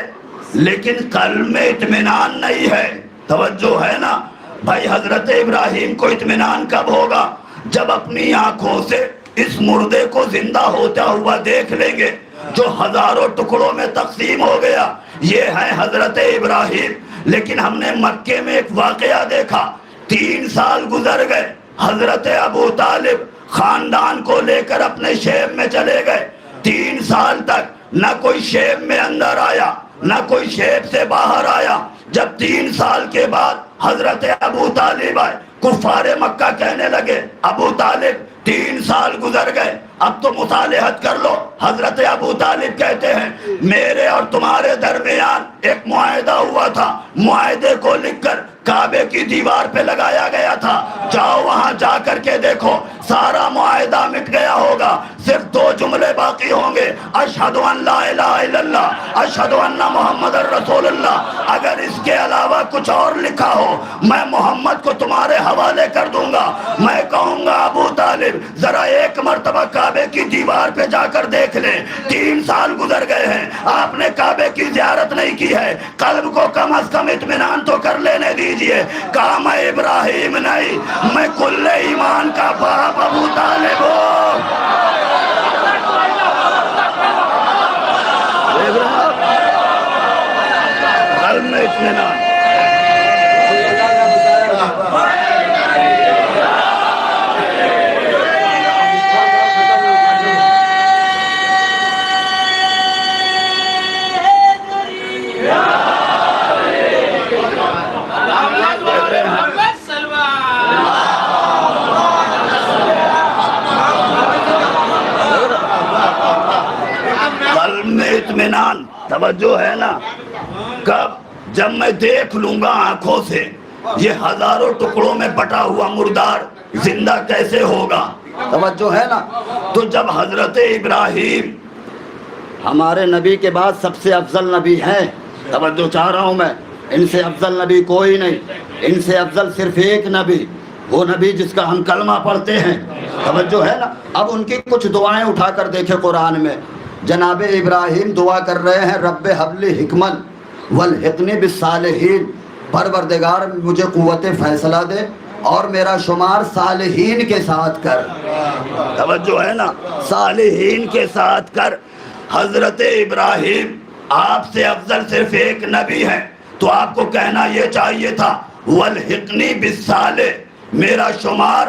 لیکن قلب میں اطمینان نہیں ہے. توجہ ہے نا بھائی. حضرت ابراہیم کو اطمینان کب ہوگا؟ جب اپنی آنکھوں سے اس مردے کو زندہ ہوتا ہوا دیکھ لیں گے جو ہزاروں ٹکڑوں میں تقسیم ہو گیا. یہ ہے حضرت ابراہیم. لیکن ہم نے مکے میں ایک واقعہ دیکھا. 3 سال گزر گئے. حضرت ابو طالب خاندان کو لے کر اپنے شیب میں چلے گئے. 3 سال تک نہ کوئی شیب میں اندر آیا نہ کوئی شیب سے باہر آیا. جب 3 سال کے بعد حضرت ابو طالب آئے, کفار مکہ کہنے لگے ابو طالب 3 سال گزر گئے, اب تو مصالحت کر لو. حضرت ابو طالب کہتے ہیں میرے اور تمہارے درمیان ایک معاہدہ ہوا تھا, معاہدے کو لکھ کر کعبے کی دیوار پہ لگایا گیا تھا. جاؤ وہاں جا کر کے دیکھو سارا معاہدہ مٹ گیا ہوگا, صرف 2 جملے باقی ہوں گے, اشہد ان لا الہ الا اللہ اشہد ان محمد رسول اللہ. اگر اس کے علاوہ کچھ اور لکھا ہو میں محمد کو تمہارے حوالے کر دوں گا. میں کہوں گا ابو طالب ذرا ایک مرتبہ کعبے کی دیوار پہ جا کر دیکھ لیں. 3 سال گزر گئے ہیں, آپ نے کعبے کی زیارت نہیں کی ہے, قلب کو کم از کم اطمینان تو کر لینے دیجئے. کہا میں ابراہیم نہیں, میں کل ایمان کا باپ ابو طالب ہوں. قلب میں اطمینان. اطمینان. توجہ ہے نا. کب؟ جب میں دیکھ لوں گا آنکھوں سے یہ ہزاروں ٹکڑوں میں بٹا ہوا مردار زندہ کیسے ہوگا. توجہ ہے نا. تو جب حضرت ابراہیم ہمارے نبی کے بعد سب سے افضل نبی ہیں, توجہ چاہ رہا ہوں میں, ان سے افضل نبی کوئی نہیں, ان سے افضل صرف ایک نبی, وہ نبی جس کا ہم کلمہ پڑھتے ہیں. توجہ ہے نا. اب ان کی کچھ دعائیں اٹھا کر دیکھیں قرآن میں. جناب ابراہیم دعا کر رہے ہیں رب حبلی حکمن والحقنی بالصالحین, پروردگار مجھے قوت فیصلہ دے اور میرا شمار صالحین کے ساتھ کر. توجہ ہے نا, صالحین کے ساتھ کر. حضرت ابراہیم آپ سے افضل صرف ایک نبی ہے, تو آپ کو کہنا یہ چاہیے تھا والحقنی بالصالح, میرا شمار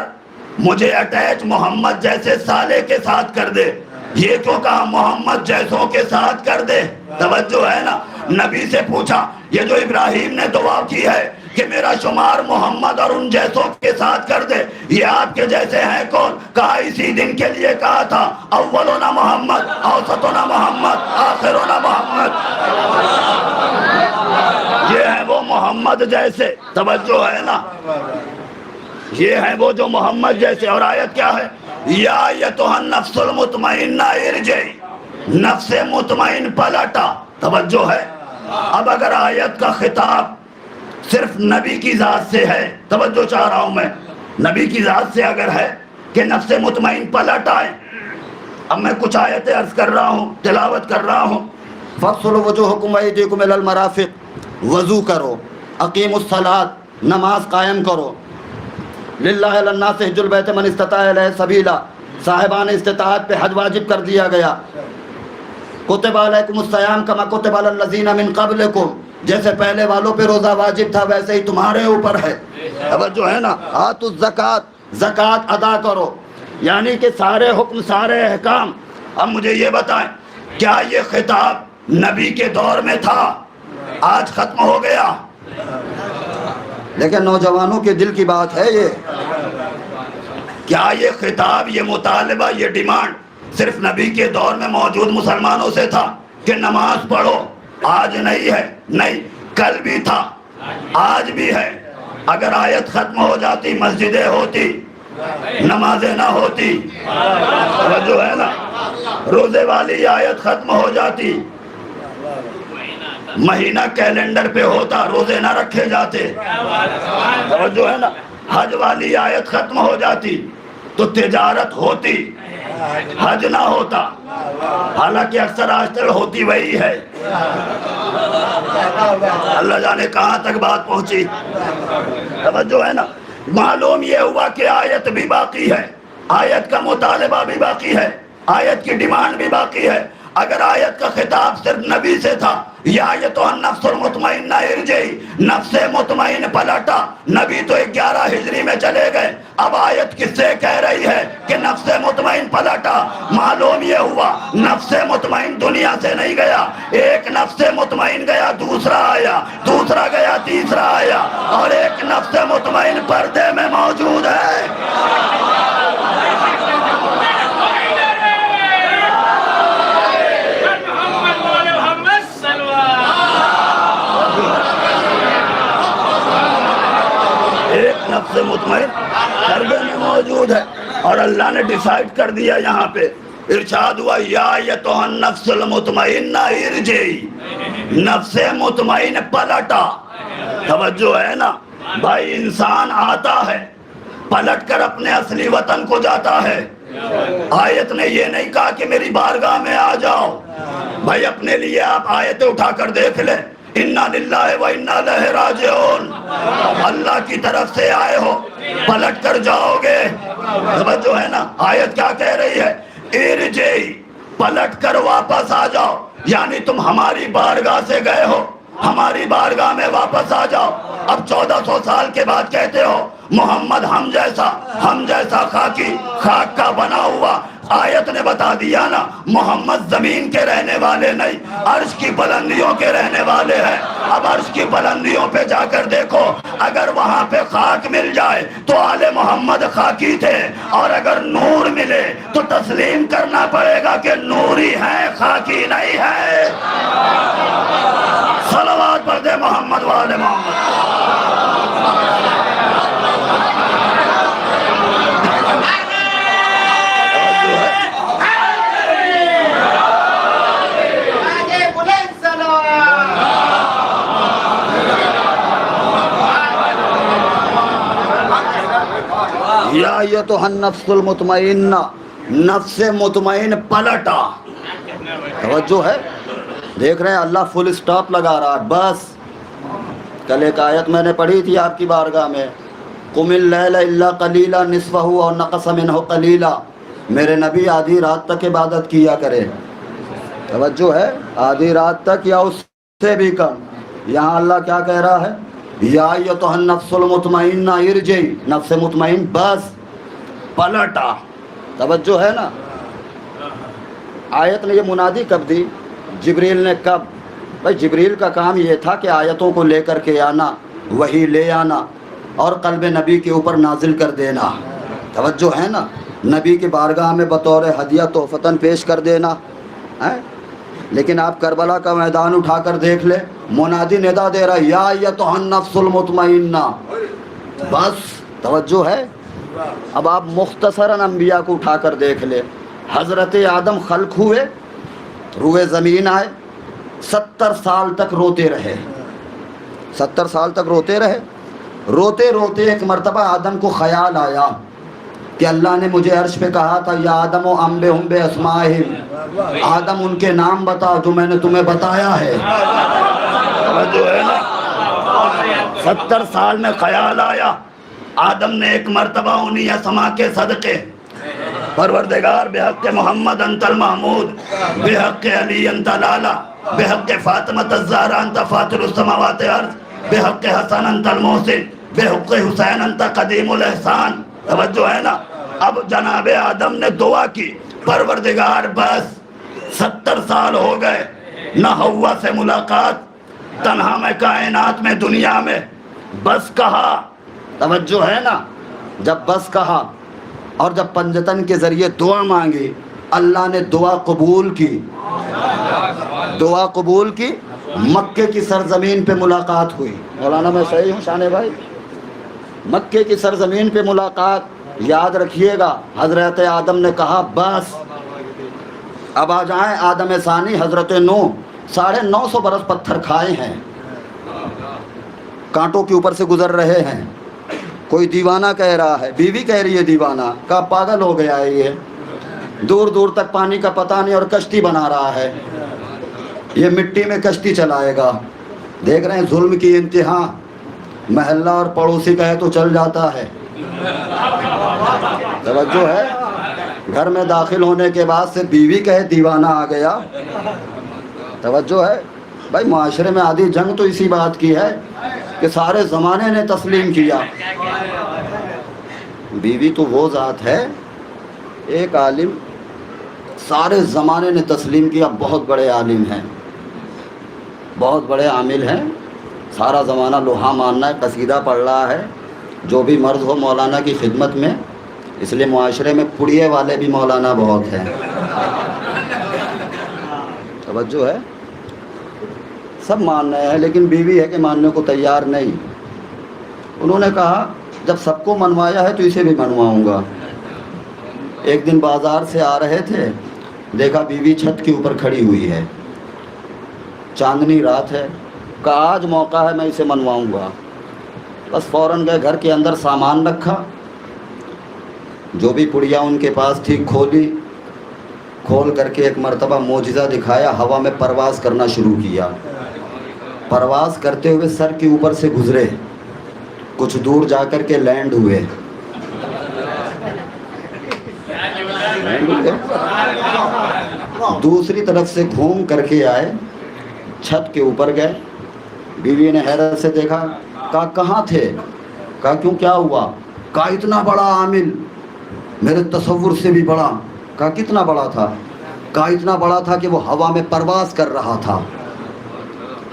مجھے اٹیچ محمد جیسے صالح کے ساتھ کر دے. یہ کیوں کہا محمد جیسوں کے ساتھ کر دے. توجہ ہے نا. نبی سے پوچھا یہ جو ابراہیم نے دعا کی ہے کہ میرا شمار محمد اور ان جیسوں کے ساتھ کر دے, یہ آپ کے جیسے ہیں کون؟ کہا اسی دن کے لیے کہا تھا اولنا محمد اوسطنا محمد آخرنا محمد. یہ ہیں وہ محمد جیسے. توجہ ہے نا. یہ ہیں وہ جو محمد جیسے. اور آیت کیا ہے؟ یا ایتھا النفس المطمئنہ ارجعی, نفس مطمئن پلٹا. توجہ ہے. اب اگر آیت کا خطاب صرف نبی کی ذات سے ہے, توجہ چاہ رہا ہوں میں, نبی کی ذات سے اگر ہے کہ نفس مطمئن پلٹ آئے. اب میں کچھ آیتیں عرض کر رہا ہوں, تلاوت کر رہا ہوں. فَاغْسِلُوا وُجُوهَكُمْ وَأَيْدِيَكُمْ إِلَى الْمَرَافِقِ, وضو کرو, اقیموا الصلاۃ, نماز قائم کرو. للہ علی الناس حج البیت من استطاع الیہ سبیلا, صاحبان استطاعت پہ حج واجب کر دیا گیا. کتب علیکم الصیام کما کتب علی الذین من قبلکم, جیسے پہلے والوں پہ روزہ واجب تھا ویسے ہی تمہارے اوپر ہے. توجہ ہے نا. آتوا الزکات, زکات ادا کرو. یعنی کہ سارے حکم سارے احکام. اب مجھے یہ بتائیں کیا یہ خطاب نبی کے دور میں تھا؟ آج ختم ہو گیا. لیکن نوجوانوں کے دل کی بات ہے یہ. کیا یہ خطاب, یہ مطالبہ, یہ ڈیمانڈ صرف نبی کے دور میں موجود مسلمانوں سے تھا کہ نماز پڑھو؟ آج نہیں ہے. نہیں, کل بھی تھا, آج بھی ہے. اگر آیت ختم ہو جاتی مسجدیں ہوتی, نمازیں نہ ہوتی. جو ہے نا, روزے والی آیت ختم ہو جاتی, مہینہ کیلنڈر پہ ہوتا, روزے نہ رکھے جاتے. جو ہے نا, حج والی آیت ختم ہو جاتی تو تجارت ہوتی, حج نہ ہوتا. حالانکہ اکثر آج تک ہوتی وہی ہے. اللہ جانے کہاں تک بات پہنچی. توجہ ہے نا. معلوم یہ ہوا کہ آیت بھی باقی ہے, آیت کا مطالبہ بھی باقی ہے, آیت کی ڈیمانڈ بھی باقی ہے. اگر آیت کا خطاب صرف نبی سے تھا, یا آیتو النفس المطمئنہ ارجعی, نفس مطمئن پلٹا, نبی تو 11 ہجری میں چلے گئے. اب آیت کس سے کہہ رہی ہے کہ نفس مطمئن پلٹا؟ معلوم یہ ہوا نفس مطمئن دنیا سے نہیں گیا, ایک نفس مطمئن گیا, دوسرا آیا, دوسرا گیا, تیسرا آیا, اور ایک نفس مطمئن پردے میں موجود ہے. ایک نفس مطمئن پردے میں موجود ہے, اور اللہ نے ڈیسائیڈ کر دیا. یہاں پہ ارشاد ہوا یا ایتھا النفس المطمئنہ ارجعی, نفس مطمئن پلٹا. توجہ ہے نا بھائی, انسان آتا ہے پلٹ کر اپنے اصلی وطن کو جاتا ہے. آیت نے یہ نہیں کہا کہ میری بارگاہ میں آ جاؤ. بھائی اپنے لیے آپ آیتیں اٹھا کر دیکھ لیں, انا للہ و انا الیہ راجعون, اللہ کی طرف سے آئے ہو پلٹ کر جاؤ گے. جو ہے نا آیت کیا کہہ رہی ہے, ارجعی, پلٹ کر واپس آ جاؤ. یعنی تم ہماری بارگاہ سے گئے ہو, ہماری بارگاہ میں واپس آ جاؤ. اب 1400 سال کے بعد کہتے ہو محمد ہم جیسا خاکی, خاک کا بنا ہوا. آیت نے بتا دیا نا محمد زمین کے رہنے والے نہیں, عرش کی بلندیوں کے رہنے والے ہیں. اب عرش کی بلندیوں پہ جا کر دیکھو, اگر وہاں پہ خاک مل جائے تو آل محمد خاکی تھے, اور اگر نور ملے تو تسلیم کرنا پڑے گا کہ نوری ہے, خاکی نہیں ہے. صلوات پڑھ دے محمد وآل محمد. یا ایتھا النفس المطمئنہ, نفس مطمئن پلٹا. توجہ ہے, دیکھ رہے ہیں اللہ فل اسٹاپ لگا رہا. بس کل ایک آیت میں نے پڑھی تھی آپ کی بارگاہ میں, قم اللیل الا قلیلا نصفہ او نقص منہ قلیلا. میرے نبی آدھی رات تک عبادت کیا کرے. توجہ ہے, آدھی رات تک یا اس سے بھی کم. یہاں اللہ کیا کہہ رہا ہے, یا ایتھا النفس المطمئنہ ارجعی, نفس مطمئن بس پلٹا. توجہ ہے نا. آیت نے یہ منادی کب دی, جبریل نے کب؟ بھائی جبریل کا کام یہ تھا کہ آیتوں کو لے کر کے آنا, وہی لے آنا, اور قلب نبی کے اوپر نازل کر دینا. توجہ ہے نا, نبی کی بارگاہ میں بطور ہدیہ تحفتاً پیش کر دینا. لیکن آپ کربلا کا میدان اٹھا کر دیکھ لیں, منادی ندا دے رہا یا ایتھا النفس المطمئنہ. بس توجہ ہے. اب آپ مختصراً انبیاء کو اٹھا کر دیکھ لیں. حضرت آدم خلق ہوئے, روئے زمین آئے, 70 سال تک روتے رہے. 70 سال تک روتے رہے. روتے روتے ایک مرتبہ آدم کو خیال آیا کہ اللہ نے مجھے عرش پہ کہا تھا یا آدم و انبئہم باسمائہم, آدم ان کے نام بتا جو میں نے تمہیں بتایا ہے. جو ہے نا 70 سال میں خیال آیا. آدم نے ایک مرتبہ انہی اسما کے صدقے, پروردگار بحق محمد انت المحمود, بحق علی انت لالا, بحق فاطمۃ الزہرا انت فاطر السماوات والارض, بحق حسن انت المحسن, بحق حسین انت قدیم الاحسان. توجہ ہے نا. اب جناب آدم نے دعا کی, پروردگار بس 70 سال ہو گئے, نہ ہوا سے ملاقات, تنہا میں کائنات میں دنیا میں, بس کہا. توجہ ہے نا. جب بس کہا اور جب پنجتن کے ذریعے دعا مانگی, اللہ نے دعا قبول کی. دعا قبول کی. مکے کی سرزمین پہ ملاقات ہوئی. مولانا میں صحیح ہوں شانے بھائی؟ مکے کی سرزمین پہ ملاقات. یاد رکھیے گا حضرت آدم نے کہا بس اب آ جائیں. آدم ثانی حضرت نوح 950 برس پتھر کھائے ہیں, کانٹوں کے اوپر سے گزر رہے ہیں. کوئی دیوانہ کہہ رہا ہے, بیوی کہہ رہی ہے دیوانہ, کہا پاگل ہو گیا ہے یہ, دور دور تک پانی کا پتہ نہیں اور کشتی بنا رہا ہے, یہ مٹی میں کشتی چلائے گا. دیکھ رہے ہیں ظلم کی انتہا، محلہ اور پڑوسی کہے تو چل جاتا ہے. توجہ ہے؟ گھر میں داخل ہونے کے بعد سے بیوی کہے دیوانہ آ گیا. توجہ ہے بھائی، معاشرے میں آدھی جنگ تو اسی بات کی ہے کہ سارے زمانے نے تسلیم کیا. بیوی تو وہ ذات ہے، ایک عالم سارے زمانے نے تسلیم کیا، بہت بڑے عالم ہیں، بہت بڑے عامل ہیں، سارا زمانہ لوہا ماننا ہے، قصیدہ پڑھ رہا ہے. جو بھی مرد ہو مولانا کی خدمت میں، اس لیے معاشرے میں پڑیے والے بھی مولانا بہت ہیں. توجہ ہے؟ سب مان رہے ہیں لیکن بیوی ہے کہ ماننے کو تیار نہیں. انہوں نے کہا جب سب کو منوایا ہے تو اسے بھی منواؤں گا. ایک دن بازار سے آ رہے تھے، دیکھا بیوی چھت کے اوپر کھڑی ہوئی ہے، چاندنی رات ہے. کہا آج موقع ہے میں اسے منواؤں گا. بس فوراً گئے، گھر کے اندر سامان رکھا، جو بھی پڑیا ان کے پاس تھی کھولی، کھول کر کے ایک مرتبہ معجزہ دکھایا، ہوا میں پرواز کرنا شروع کیا. پرواز کرتے ہوئے سر کے اوپر سے گزرے، کچھ دور جا کر کے لینڈ ہوئے. دوسری طرف سے گھوم کر کے آئے، چھت کے اوپر گئے. بیوی نے حیرت سے دیکھا، کہا کہاں تھے؟ کہا کیوں کیا ہوا؟ کہا اتنا بڑا عامل، میرے تصور سے بھی بڑا. کہا کتنا بڑا تھا؟ کہا اتنا بڑا تھا کہ وہ ہوا میں پرواز کر رہا تھا،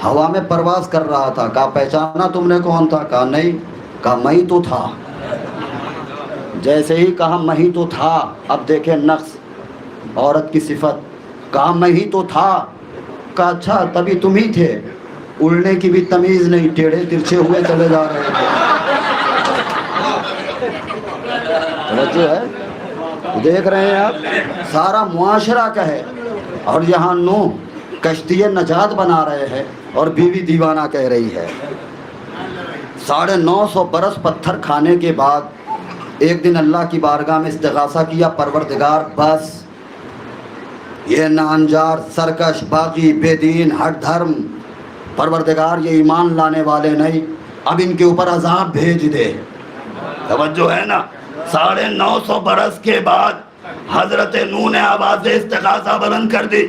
ہوا میں پرواز کر رہا تھا. کہا پہچانا تم نے کون تھا؟ کہا نہیں. کہا میں ہی تو تھا. جیسے ہی کہا میں ہی تو تھا، اب دیکھیں نقص عورت کی صفت. کہا میں ہی تو تھا. کہا اچھا تبھی تم ہی تھے. اڑنے کی بھی تمیز نہیں، ٹیڑھے ترچھے ہوئے چلے جا رہے تھے. توجہ ہے؟ دیکھ رہے ہیں آپ، سارا معاشرہ کا ہے، اور یہاں نوح کشتی نجات بنا رہے ہیں اور بیوی دیوانہ کہہ رہی ہے. 950 برس پتھر کھانے کے بعد ایک دن اللہ کی بارگاہ میں استغاثہ کیا، پروردگار بس یہ نانجار، سرکش، باغی، بے دین، ہٹ دھرم، پروردگار یہ ایمان لانے والے نہیں، اب ان کے اوپر عذاب بھیج دے. توجہ ہے نا؟ 950 برس کے بعد حضرت نوح نے آواز استغاثہ بلند کر دی،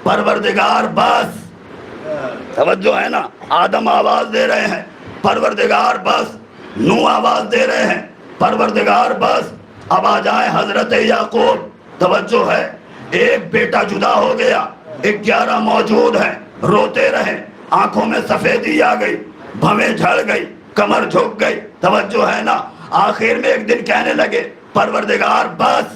پروردگار بس. توجہ ہے نا؟ آدم آواز دے رہے ہیں پروردگار بس، نوح آواز دے رہے ہیں پروردگار بس. اب آ جائیں حضرت یعقوب. توجہ ہے؟ ایک بیٹا جدا ہو گیا، 11 موجود ہیں، روتے رہے، آنکھوں میں سفیدی آ گئی، بھویں جھڑ گئی، کمر جھک گئی. توجہ ہے نا؟ آخر میں ایک دن کہنے لگے پروردگار بس،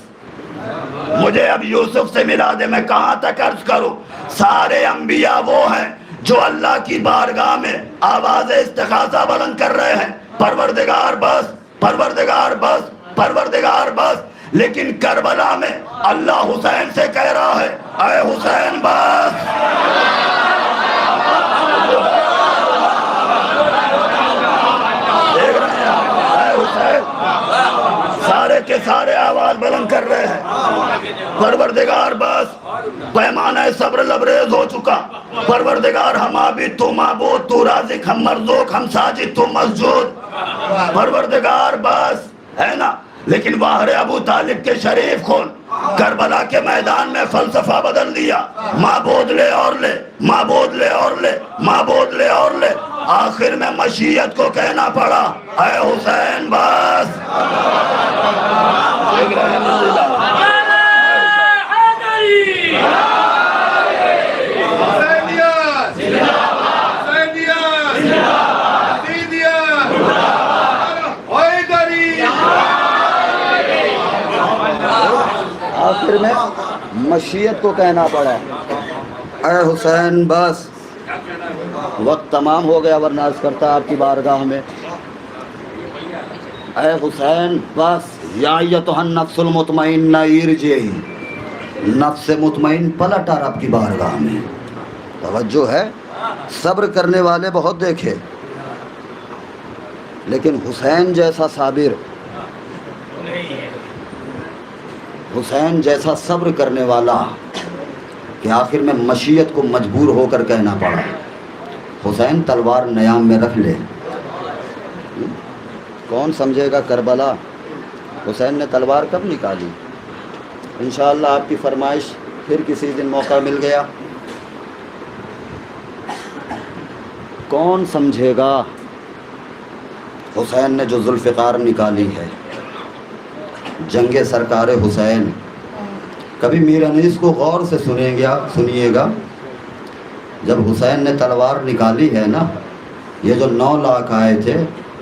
مجھے اب یوسف سے ملا دے، میں کہاں تک عرض کروں. سارے انبیاء وہ ہیں جو اللہ کی بارگاہ میں آواز استغاثہ بلند کر رہے ہیں، پروردگار بس، پروردگار بس، پروردگار بس. لیکن کربلا میں اللہ حسین سے کہہ رہا ہے اے حسین بس. دیکھ رہے ہیں اے حسین، سارے کے سارے آواز بلند کر رہے ہیں پروردگار بس. پیمانہ صبر لبریز ہو چکا. پروردگار ہم عابد تو معبود، تو رازق ہم مرزوق، ہم ساجد تو مسجود. پروردگار بس، ہے نا؟ لیکن باہر ابو طالب کے شریف خون کربلا کے میدان میں فلسفہ بدل دیا، معبود لے اور لے، معبود لے اور لے، معبود لے اور لے. آخر میں مشیت کو کہنا پڑا اے حسین بس. آخر میں مشیت کو کہنا پڑا اے حسین بس. وقت تمام ہو گیا ورنہ عرض کرتا آپ کی بارگاہ میں اے حسین بس. یا ایتھا النفس المطمئنہ ارجعی، نفس مطمئن پلٹ آ آپ کی بارگاہ میں. توجہ ہے؟ صبر کرنے والے بہت دیکھے، لیکن حسین جیسا صابر، حسین جیسا صبر کرنے والا کہ آخر میں مشیت کو مجبور ہو کر کہنا پڑا حسین تلوار نیام میں رکھ لے. کون سمجھے گا کربلا؟ حسین نے تلوار کب نکالی؟ انشاءاللہ آپ کی فرمائش پھر کسی دن موقع مل گیا. کون سمجھے گا حسین نے جو ذوالفقار نکالی ہے؟ جنگ سرکار حسین. کبھی میر انیس کو غور سے سنیے گا. جب حسین نے تلوار نکالی ہے نا، یہ جو 9 لاکھ آئے تھے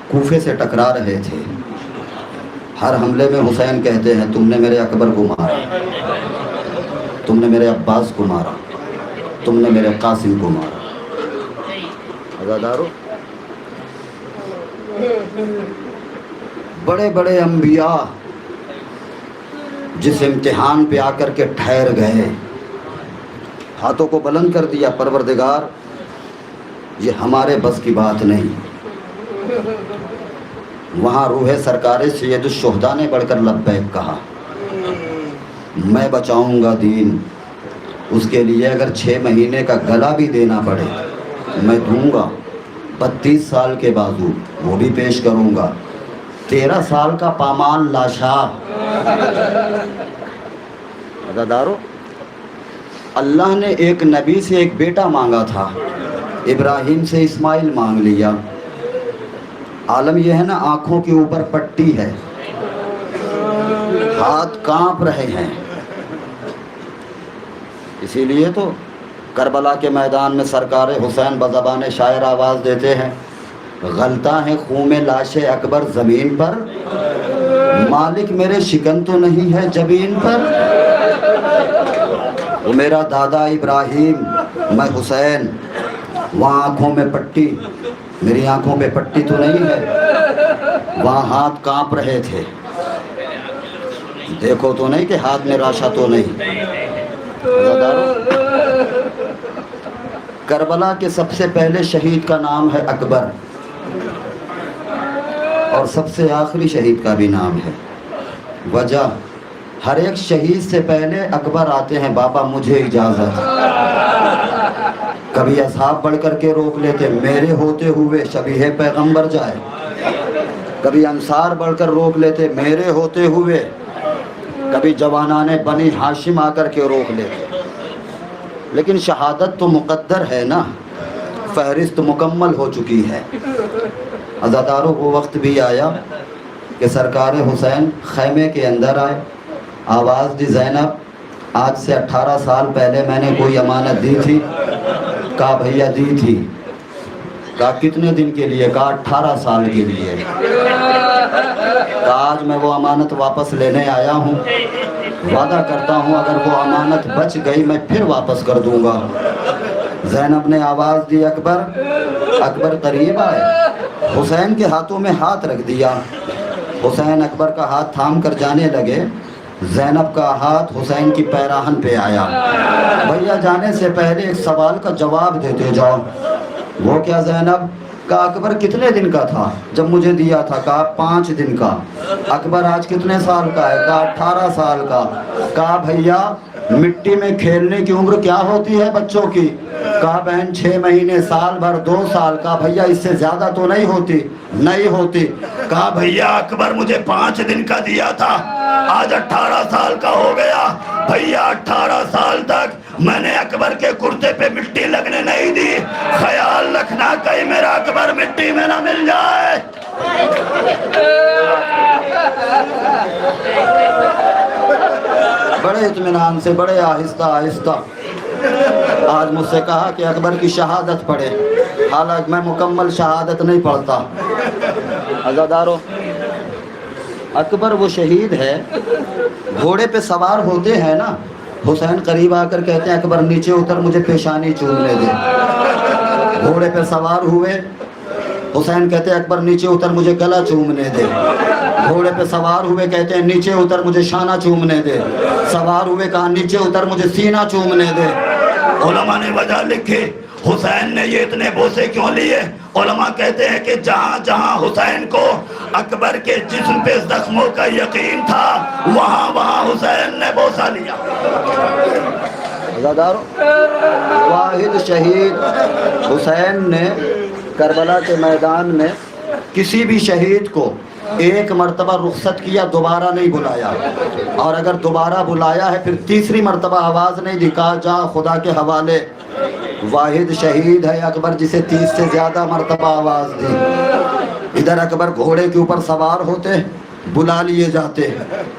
کوفے سے ٹکرا رہے تھے. ہر حملے میں حسین کہتے ہیں تم نے میرے اکبر کو مارا، تم نے میرے عباس کو مارا، تم نے میرے قاسم کو مارا. عزادارو، بڑے بڑے انبیاء جس امتحان پہ آ کر کے ٹھہر گئے، ہاتھوں کو بلند کر دیا، پروردگار یہ ہمارے بس کی بات نہیں. وہاں روح سرکار سید الشہداء نے بڑھ کر لبیک کہا. میں بچاؤں گا دین، اس کے لیے اگر 6 مہینے کا گلا بھی دینا پڑے میں دوں گا. 32 سال کے بازو وہ بھی پیش کروں گا. 13 سال کا پامال لاشا. عزادارو، اللہ نے ایک نبی سے ایک بیٹا مانگا تھا، ابراہیم سے اسماعیل مانگ لیا. عالم یہ ہے نا، آنکھوں کے اوپر پٹی ہے، ہاتھ کانپ رہے ہیں. اسی لیے تو کربلا کے میدان میں سرکار حسین بزبان شاعر آواز دیتے ہیں، غلطہ ہے خون میں لاش اکبر زمین پر، مالک میرے شکن تو نہیں ہے جبین پر. وہ میرا دادا ابراہیم، میں حسین. وہاں آنکھوں میں پٹی، میری آنکھوں پہ پٹی تو نہیں ہے، وہاں ہاتھ کانپ رہے تھے. دیکھو تو نہیں کہ ہاتھ میں راشا تو نہیں. کربلا کے سب سے پہلے شہید کا نام ہے اکبر، اور سب سے آخری شہید کا بھی نام ہے. وجہ، ہر ایک شہید سے پہلے اکبر آتے ہیں، بابا مجھے اجازت. کبھی اصحاب بڑھ کر کے روک لیتے، میرے ہوتے ہوئے شبیہ پیغمبر جائے. کبھی انصار بڑھ کر روک لیتے، میرے ہوتے ہوئے. کبھی جوانان بنی ہاشم آ کر کے روک لیتے. لیکن شہادت تو مقدر ہے نا، فہرست مکمل ہو چکی ہے. عزادارو، وہ وقت بھی آیا کہ سرکار حسین خیمے کے اندر آئے. آواز دی، زینب آج سے 18 سال پہلے میں نے کوئی امانت دی تھی. کہا بھیا دی تھی. کہا کتنے دن کے لیے؟ کہا 18 سال کے لیے. کہا آج میں وہ امانت واپس لینے آیا ہوں، وعدہ کرتا ہوں اگر وہ امانت بچ گئی میں پھر واپس کر دوں گا. زینب نے آواز دی، اکبر. اکبر قریب آئے، حسین کے ہاتھوں میں ہاتھ رکھ دیا. حسین اکبر کا ہاتھ تھام کر جانے لگے. زینب کا ہاتھ حسین کی پیراہن پہ آیا. بھیا جانے سے پہلے ایک سوال کا جواب دیتے جاؤ. وہ کیا زینب؟ کہا اکبر کتنے دن کا تھا جب مجھے دیا تھا؟ کہا 5 دن کا. اکبر آج کتنے سال کا ہے؟ کہا 18 سال کا. کہا بھیا مٹی میں کھیلنے کی عمر کیا ہوتی ہے بچوں کی؟ کہا بہن 6 مہینے، سال بھر، 2 سال. کہا بھیا اس سے زیادہ تو نہیں ہوتی؟ نہیں ہوتی. کہا بھیا اکبر مجھے 5 دن کا دیا تھا، آج 18 سال کا ہو گیا. بھیا 18 سال تک میں نے اکبر کے کرتے پہ مٹی لگنے نہیں دی. خیال رکھنا کہیں میرا اکبر مٹی میں نہ مل جائے. بڑے اطمینان سے، بڑے آہستہ آہستہ آج مجھ سے کہا کہ اکبر کی شہادت پڑھے. حالانکہ میں مکمل شہادت نہیں پڑھتا. عزادارو، اکبر وہ شہید ہے، گھوڑے پہ سوار ہوتے ہیں نا، حسین قریب آ کر کہتے ہیں اکبر نیچے اتر، مجھے پیشانی چومنے دے. گھوڑے پہ سوار ہوئے، حسین کہتے ہیں اکبر نیچے اتر، مجھے گلا چومنے دے. گھوڑے پہ سوار ہوئے، کہتے ہیں نیچے اتر، مجھے شانہ چومنے دے. سوار ہوئے، کہا نیچے اتر، مجھے سینہ چومنے دے. علماء نے وجہ لکھی حسین نے یہ اتنے بوسے کیوں لیے. علماء کہتے ہیں کہ جہاں جہاں حسین کو اکبر کے جسم پہ زخموں کا یقین تھا، وہاں وہاں حسین نے بوسہ لیا. عزادارو، واحد شہید حسین نے کربلا کے میدان میں کسی بھی شہید کو ایک مرتبہ رخصت کیا، دوبارہ نہیں بلایا، اور اگر دوبارہ بلایا ہے پھر تیسری مرتبہ آواز نہیں دی، کہا جا خدا کے حوالے۔ واحد شہید ہے اکبر جسے 30 سے زیادہ مرتبہ آواز دی۔ ادھر اکبر گھوڑے کے اوپر سوار ہوتے، بلا لیے جاتے،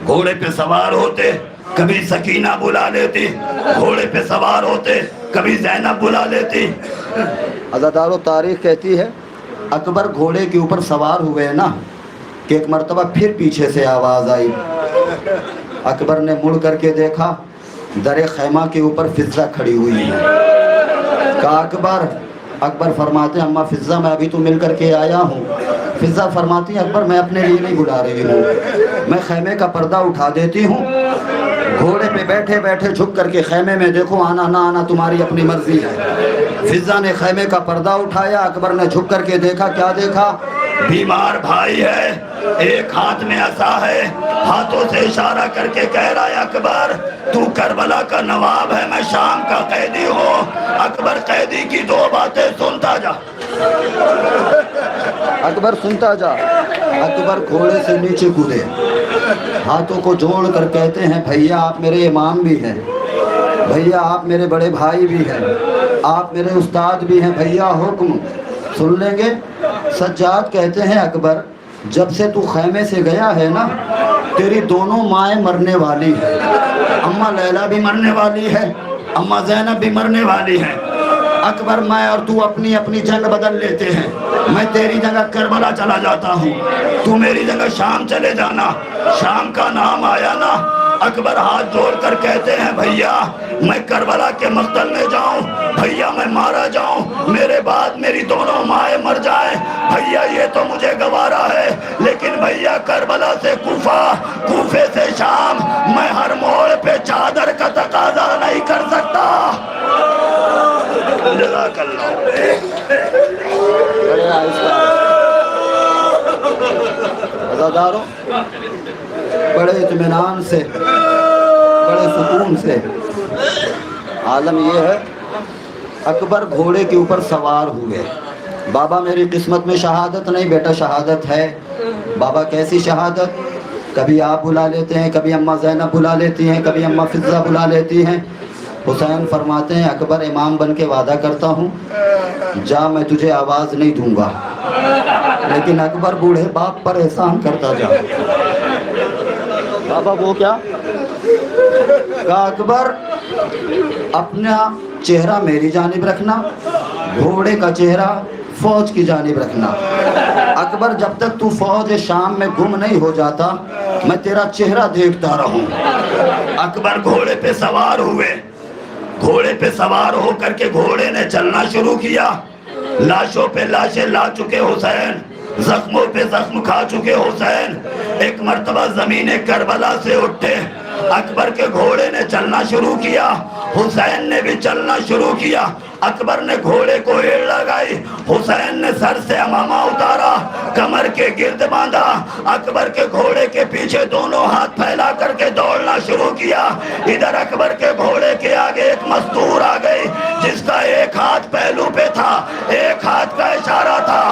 گھوڑے پہ سوار ہوتے، کبھی سکینہ بلا لیتی، گھوڑے پہ سوار ہوتے، کبھی زینب بلا لیتی۔ عزادارو، تاریخ کہتی ہے اکبر گھوڑے کے اوپر سوار ہوئے نا کہ ایک مرتبہ پھر پیچھے سے آواز آئی۔ اکبر نے مڑ کر کے دیکھا، در خیمہ کے اوپر فضہ کھڑی ہوئی ہے۔ کہا اکبر، اکبر فرماتے ہیں اماں فضہ میں ابھی تو مل کر کے آیا ہوں۔ فضہ فرماتی ہیں اکبر میں اپنے لیے نہیں بلا رہی ہوں، میں خیمے کا پردہ اٹھا دیتی ہوں، گھوڑے پہ بیٹھے بیٹھے جھک کر کے خیمے میں دیکھو، آنا نہ آنا تمہاری اپنی مرضی ہے۔ فضہ نے خیمے کا پردہ اٹھایا، اکبر نے جھک کر کے دیکھا، کیا دیکھا؟ بیمار بھائی ہے، ایک ہاتھ میں عصا ہے، ہاتھوں سے اشارہ کر کے کہہ رہا ہے اکبر تو کربلا کا نواب ہے، میں شام کا قیدی ہوں۔ اکبر قیدی کی دو باتیں سنتا جا، اکبر سنتا جا۔ اکبر گھوڑے سے نیچے کودے، ہاتھوں کو جوڑ کر کہتے ہیں بھیا آپ میرے امام بھی ہیں، بھیا آپ میرے بڑے بھائی بھی ہیں، آپ میرے استاد بھی ہیں، بھیا حکم سن لیں گے؟ سجاد کہتے ہیں اکبر جب سے تو خیمے سے گیا ہے نا تیری دونوں مائیں مرنے والی ہیں، اماں لیلا بھی مرنے والی ہے، اماں زینب بھی مرنے والی ہے۔ اکبر میں اور تو اپنی اپنی جنگ بدل لیتے ہیں، میں تیری جگہ کربلا چلا جاتا ہوں، تو میری جگہ شام چلے جانا۔ شام کا نام آیا نا، اکبر ہاتھ جوڑ کر کہتے ہیں بھیا میں کربلا کے مقتل میں جاؤں، بھیا میں مارا جاؤں، میرے بعد میری دونوں مائیں مر جائیں، بھیا یہ تو مجھے گوارا ہے، لیکن بھیا کربلا سے کوفہ، کوفے سے شام، میں ہر موڑ پہ چادر کا تقاضا نہیں کر سکتا۔ جزاک اللہ۔ عزاداروں، بڑے اطمینان سے، بڑے سکون سے، عالم یہ ہے اکبر گھوڑے کے اوپر سوار ہوئے۔ بابا میری قسمت میں شہادت نہیں، بیٹا شہادت ہے۔ بابا کیسی شہادت؟ کبھی آپ بلا لیتے ہیں، کبھی اماں زینب بلا لیتی ہیں، کبھی اماں فضہ بلا لیتی ہیں۔ حسین فرماتے ہیں اکبر امام بن کے وعدہ کرتا ہوں جا میں تجھے آواز نہیں دوں گا، لیکن اکبر بوڑھے باپ پر احسان کرتا جا۔ بابا وہ کیا؟ کہا اکبر اپنا چہرہ میری جانب رکھنا، گھوڑے کا چہرہ فوج کی جانب رکھنا۔ اکبر جب تک تو فوج شام میں گم نہیں ہو جاتا میں تیرا چہرہ دیکھتا رہوں۔ اکبر گھوڑے پہ سوار ہوئے، گھوڑے پہ سوار ہو کر کے گھوڑے نے چلنا شروع کیا۔ لاشوں پہ لاشیں لا چکے حسین، زخموں پہ زخم کھا چکے حسین، ایک مرتبہ زمین کربلا سے اٹھے، اکبر کے گھوڑے نے چلنا شروع کیا، حسین نے بھی چلنا شروع کیا۔ اکبر نے گھوڑے کو ایڑ لگائی، حسین نے سر سے امامہ اتارا، کمر کے گرد باندھا، اکبر کے گھوڑے کے پیچھے دونوں ہاتھ پھیلا کر کے دوڑنا شروع کیا۔ ادھر اکبر کے گھوڑے کے آگے ایک مستور آ گئی جس کا ایک ہاتھ پہلو پہ تھا، ایک ہاتھ کا اشارہ تھا،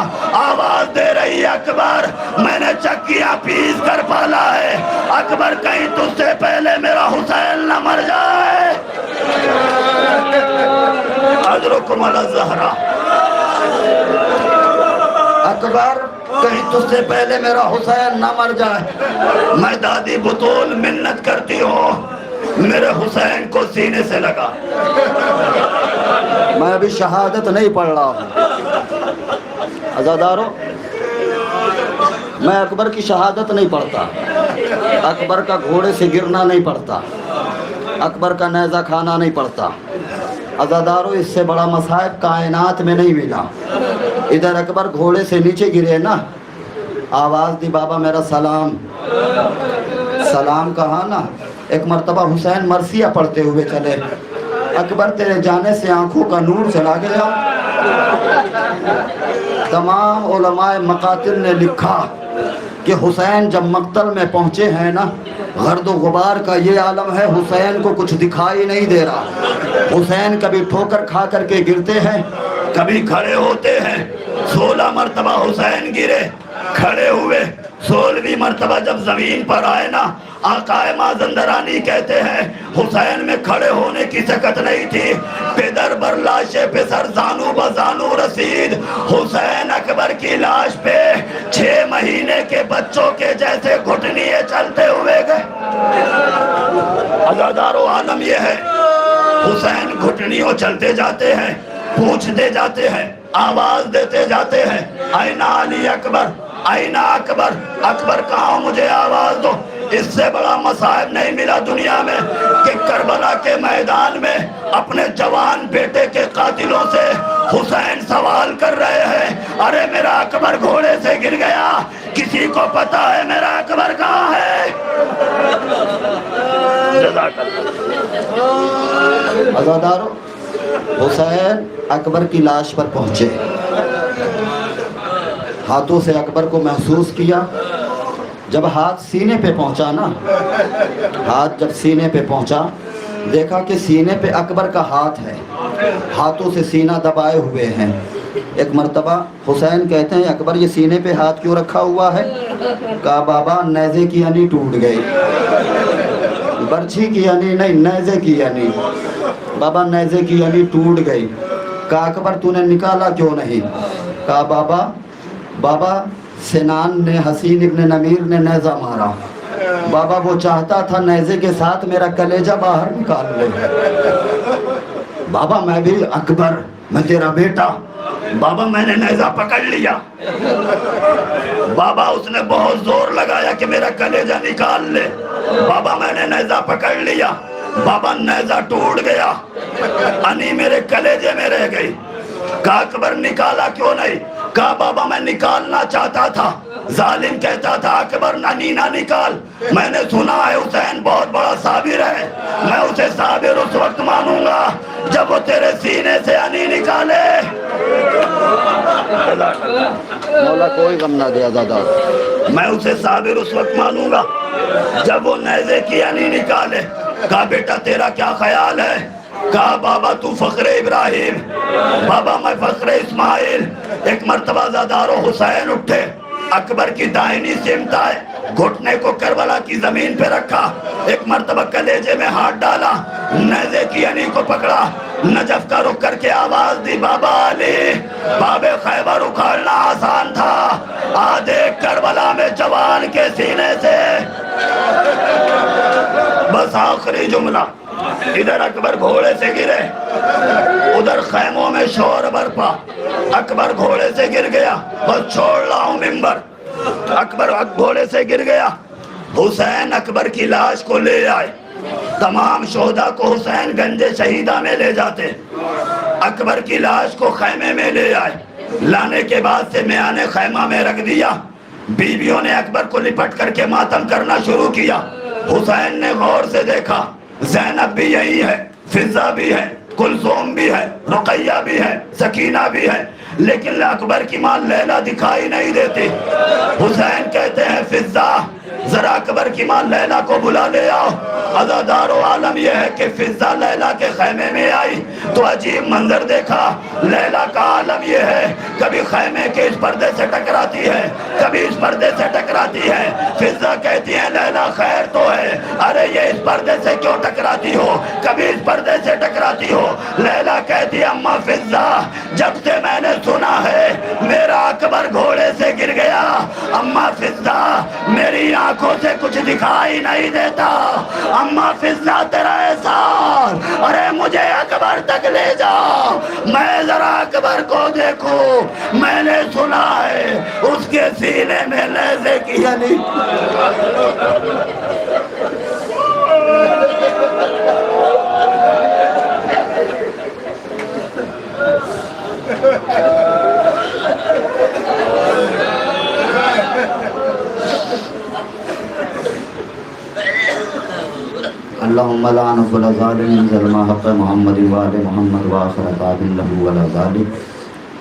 آواز دے رہی اکبر میں نے چکیاں پیس کر پالا ہے، اکبر کہیں تجھ سے پہلے میرا حسین نہ مر جائے۔ اجرکم علی الزہرا، اکبر کہیں تجھ سے پہلے میرا حسین نہ مر جائے۔ میں دادی بطول منت کرتی ہوں میرے حسین کو سینے سے لگا۔ میں ابھی شہادت نہیں پڑھ رہا ہوں عزادارو، میں اکبر کی شہادت نہیں پڑھتا، اکبر کا گھوڑے سے گرنا نہیں پڑھتا، اکبر کا نیزہ کھانا نہیں پڑھتا۔ عزادارو اس سے بڑا مصائب کائنات میں نہیں ملا۔ ادھر اکبر گھوڑے سے نیچے گرے نا، آواز دی بابا میرا سلام، سلام کہا نا، ایک مرتبہ حسین مرثیہ پڑھتے ہوئے چلے، اکبر تیرے جانے سے آنکھوں کا نور چلا گیا۔ تمام علماء مقاتل نے لکھا کہ حسین جب مقتل میں پہنچے ہیں نا، گرد و غبار کا یہ عالم ہے، حسین کو کچھ دکھائی نہیں دے رہا۔ حسین کبھی ٹھوکر کھا کر کے گرتے ہیں، کبھی کھڑے ہوتے ہیں۔ 16 مرتبہ حسین گرے، کھڑے ہوئے۔ 16ویں مرتبہ جب زمین پر آئے نا، آقا مازندرانی کہتے ہیں حسین میں کھڑے ہونے کی طاقت نہیں تھی، پدر بر لاشے پہ سر زانو بزانو رسید۔ حسین اکبر کی لاش پہ 6 مہینے کے بچوں کے جیسے گھٹنیے چلتے ہوئے گئے۔ عزادارو عالم یہ ہے، حسین گھٹنیوں چلتے جاتے ہیں، پوچھتے جاتے ہیں، آواز دیتے جاتے ہیں، آئینہ علی اکبر، آئینہ اکبر، اکبر کہاں، مجھے آواز دو۔ اس سے بڑا مصائب نہیں ملا دنیا میں کہ کربلا کے میدان میں اپنے جوان بیٹے کے قاتلوں سے حسین سوال کر رہے ہیں، ارے میرا اکبر گھوڑے سے گر گیا، کسی کو پتا ہے میرا اکبر کہاں ہے؟ عزادارو، حسین اکبر کی لاش پر پہنچے، ہاتھوں سے اکبر کو محسوس کیا۔ جب ہاتھ سینے پہ پہنچا نا، ہاتھ جب سینے پہ پہنچا، دیکھا کہ سینے پہ اکبر کا ہاتھ ہے، ہاتھوں سے سینہ دبائے ہوئے ہیں۔ ایک مرتبہ حسین کہتے ہیں اکبر یہ سینے پہ ہاتھ کیوں رکھا ہوا ہے؟ کہا بابا نیزے کی یعنی ٹوٹ گئی، برچھی کی یعنی نہیں، نیزے کی یعنی، بابا نیزے کی یعنی ٹوٹ گئی۔ کہا اکبر تو نے نکالا کیوں نہیں؟ کہا بابا سنان نے، حسین ابن نمیر نے نیزہ مارا، بابا وہ چاہتا تھا نیزے کے ساتھ میرا کلیجہ باہر نکال لے۔ بابا میں بھی اکبر، میں تیرا بیٹا، بابا میں نے نیزہ پکڑ لیا، بابا اس نے بہت زور لگایا کہ میرا کلیجہ نکال لے، بابا میں نے نیزہ پکڑ لیا، بابا نیزہ ٹوٹ گیا، انی میرے کلیجے میں رہ گئی۔ کہا اکبر نکالا کیوں نہیں؟ کہا بابا میں نکالنا چاہتا تھا، ظالم کہتا تھا اکبر انی نہ نکال، میں نے سنا ہے حسین بہت بڑا صابر ہے، میں اسے صابر اس وقت مانوں گا جب وہ تیرے سینے سے انی نکالے۔ مولا کوئی غم نہ دے عزادار، میں اسے صابر اس وقت مانوں گا جب وہ نیزے کی انی نکالے۔ کہا بیٹا تیرا کیا خیال ہے؟ کہا بابا تو فخر ابراہیم، بابا میں فخر اسماعیل۔ ایک مرتبہ عزادارو حسین اٹھے، اکبر کی دائنی سمت آئے، گھٹنے کو کربلا کی زمین پہ رکھا، ایک مرتبہ کلیجے میں ہاتھ ڈالا، نیزے کی انی کو پکڑا، نجف کا رخ کر کے آواز دی بابا علی، باب خیبر اکھاڑنا آسان تھا، دیکھ کربلا میں جوان کے سینے سے۔ بس آخری جملہ، ادھر اکبر گھوڑے سے گرے، ادھر خیموں میں شور برپا، اکبر گھوڑے سے گر گیا، بس چھوڑ رہا ہوں ممبر، اکبر گھوڑے سے گر گیا۔ حسین اکبر کی لاش کو لے آئے، تمام شہداء کو حسین گنج شہیدہ میں لے جاتے، اکبر کی لاش کو خیمے میں لے آئے، لانے کے بعد سے میانے خیمہ میں رکھ دیا، بیویوں نے اکبر کو لپٹ کر کے ماتم کرنا شروع کیا۔ حسین نے غور سے دیکھا، زینب بھی یہی ہے، فضہ بھی ہے، کلثوم بھی ہے، رقیہ بھی ہے، سکینہ بھی ہے، لیکن اکبر کی ماں لیلا دکھائی نہیں دیتی۔ حسین کہتے ہیں فضہ ذرا اکبر کی ماں لیلا کو بلا لے آؤ۔ عزادارو عالم یہ ہے کہ فضہ لیلا کے خیمے میں آئی تو عجیب منظر دیکھا۔ لیلا کا عالم یہ ہے کبھی خیمے کے اس پردے سے ٹکراتی ہے، کبھی اس پردے سے ٹکراتی ہے۔ فضہ کہتی ہے لیلا خیر تو ہے، ارے یہ اس پردے سے کیوں ٹکراتی ہو، کبھی اس پردے سے ٹکراتی ہو۔ لیلا کہتی ہے اماں فضہ جب سے میں نے سنا ہے میرا اکبر گھوڑے سے گر گیا، اماں فضہ میری آنکھوں سے کچھ دکھائی نہیں دیتا، اماں فضہ تیرا احسان، ارے مجھے اکبر تک لے جاؤ، میں ذرا اکبر کو دیکھوں، میں نے سنا ہے اس کے سینے میں نیزے کی یعنی۔ اللهم لعن كل ظالم ظلم حق محمد وآل محمد وآخر تاب له ولا ظالم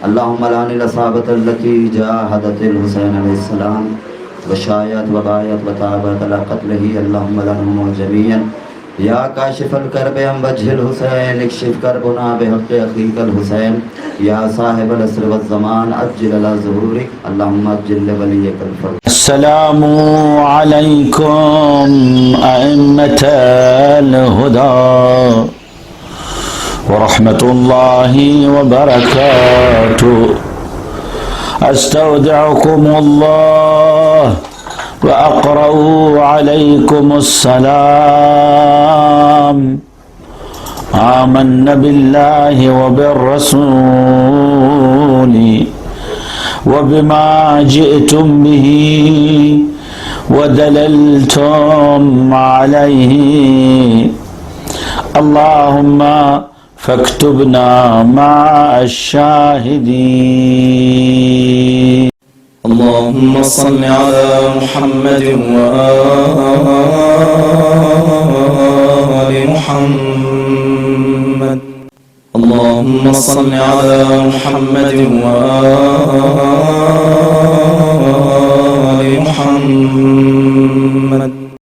اللهم لعن الأصحابة التي جاهدت الحسين عليه السلام وشايت وبايت وتابت على قتله اللهم لعنهم جميعا یا کاشف الکرب عن وجه الحسین اکشف کربنا بحق اخیک الحسین یا صاحب العصر والزمان عجل على ظهورک اللهم عجل لولیک الفرج. السلام عليكم أئمة الهدى ورحمة الله وبركاته. أستودعكم الله وأقرأ عليكم السلام. آمنا بالله وبالرسول وبما جئتم به ودللتم عليه اللهم فاكتبنا مع الشاهدين. اللهم صل على محمد وآل محمد. اللهم صل على محمد وآل محمد.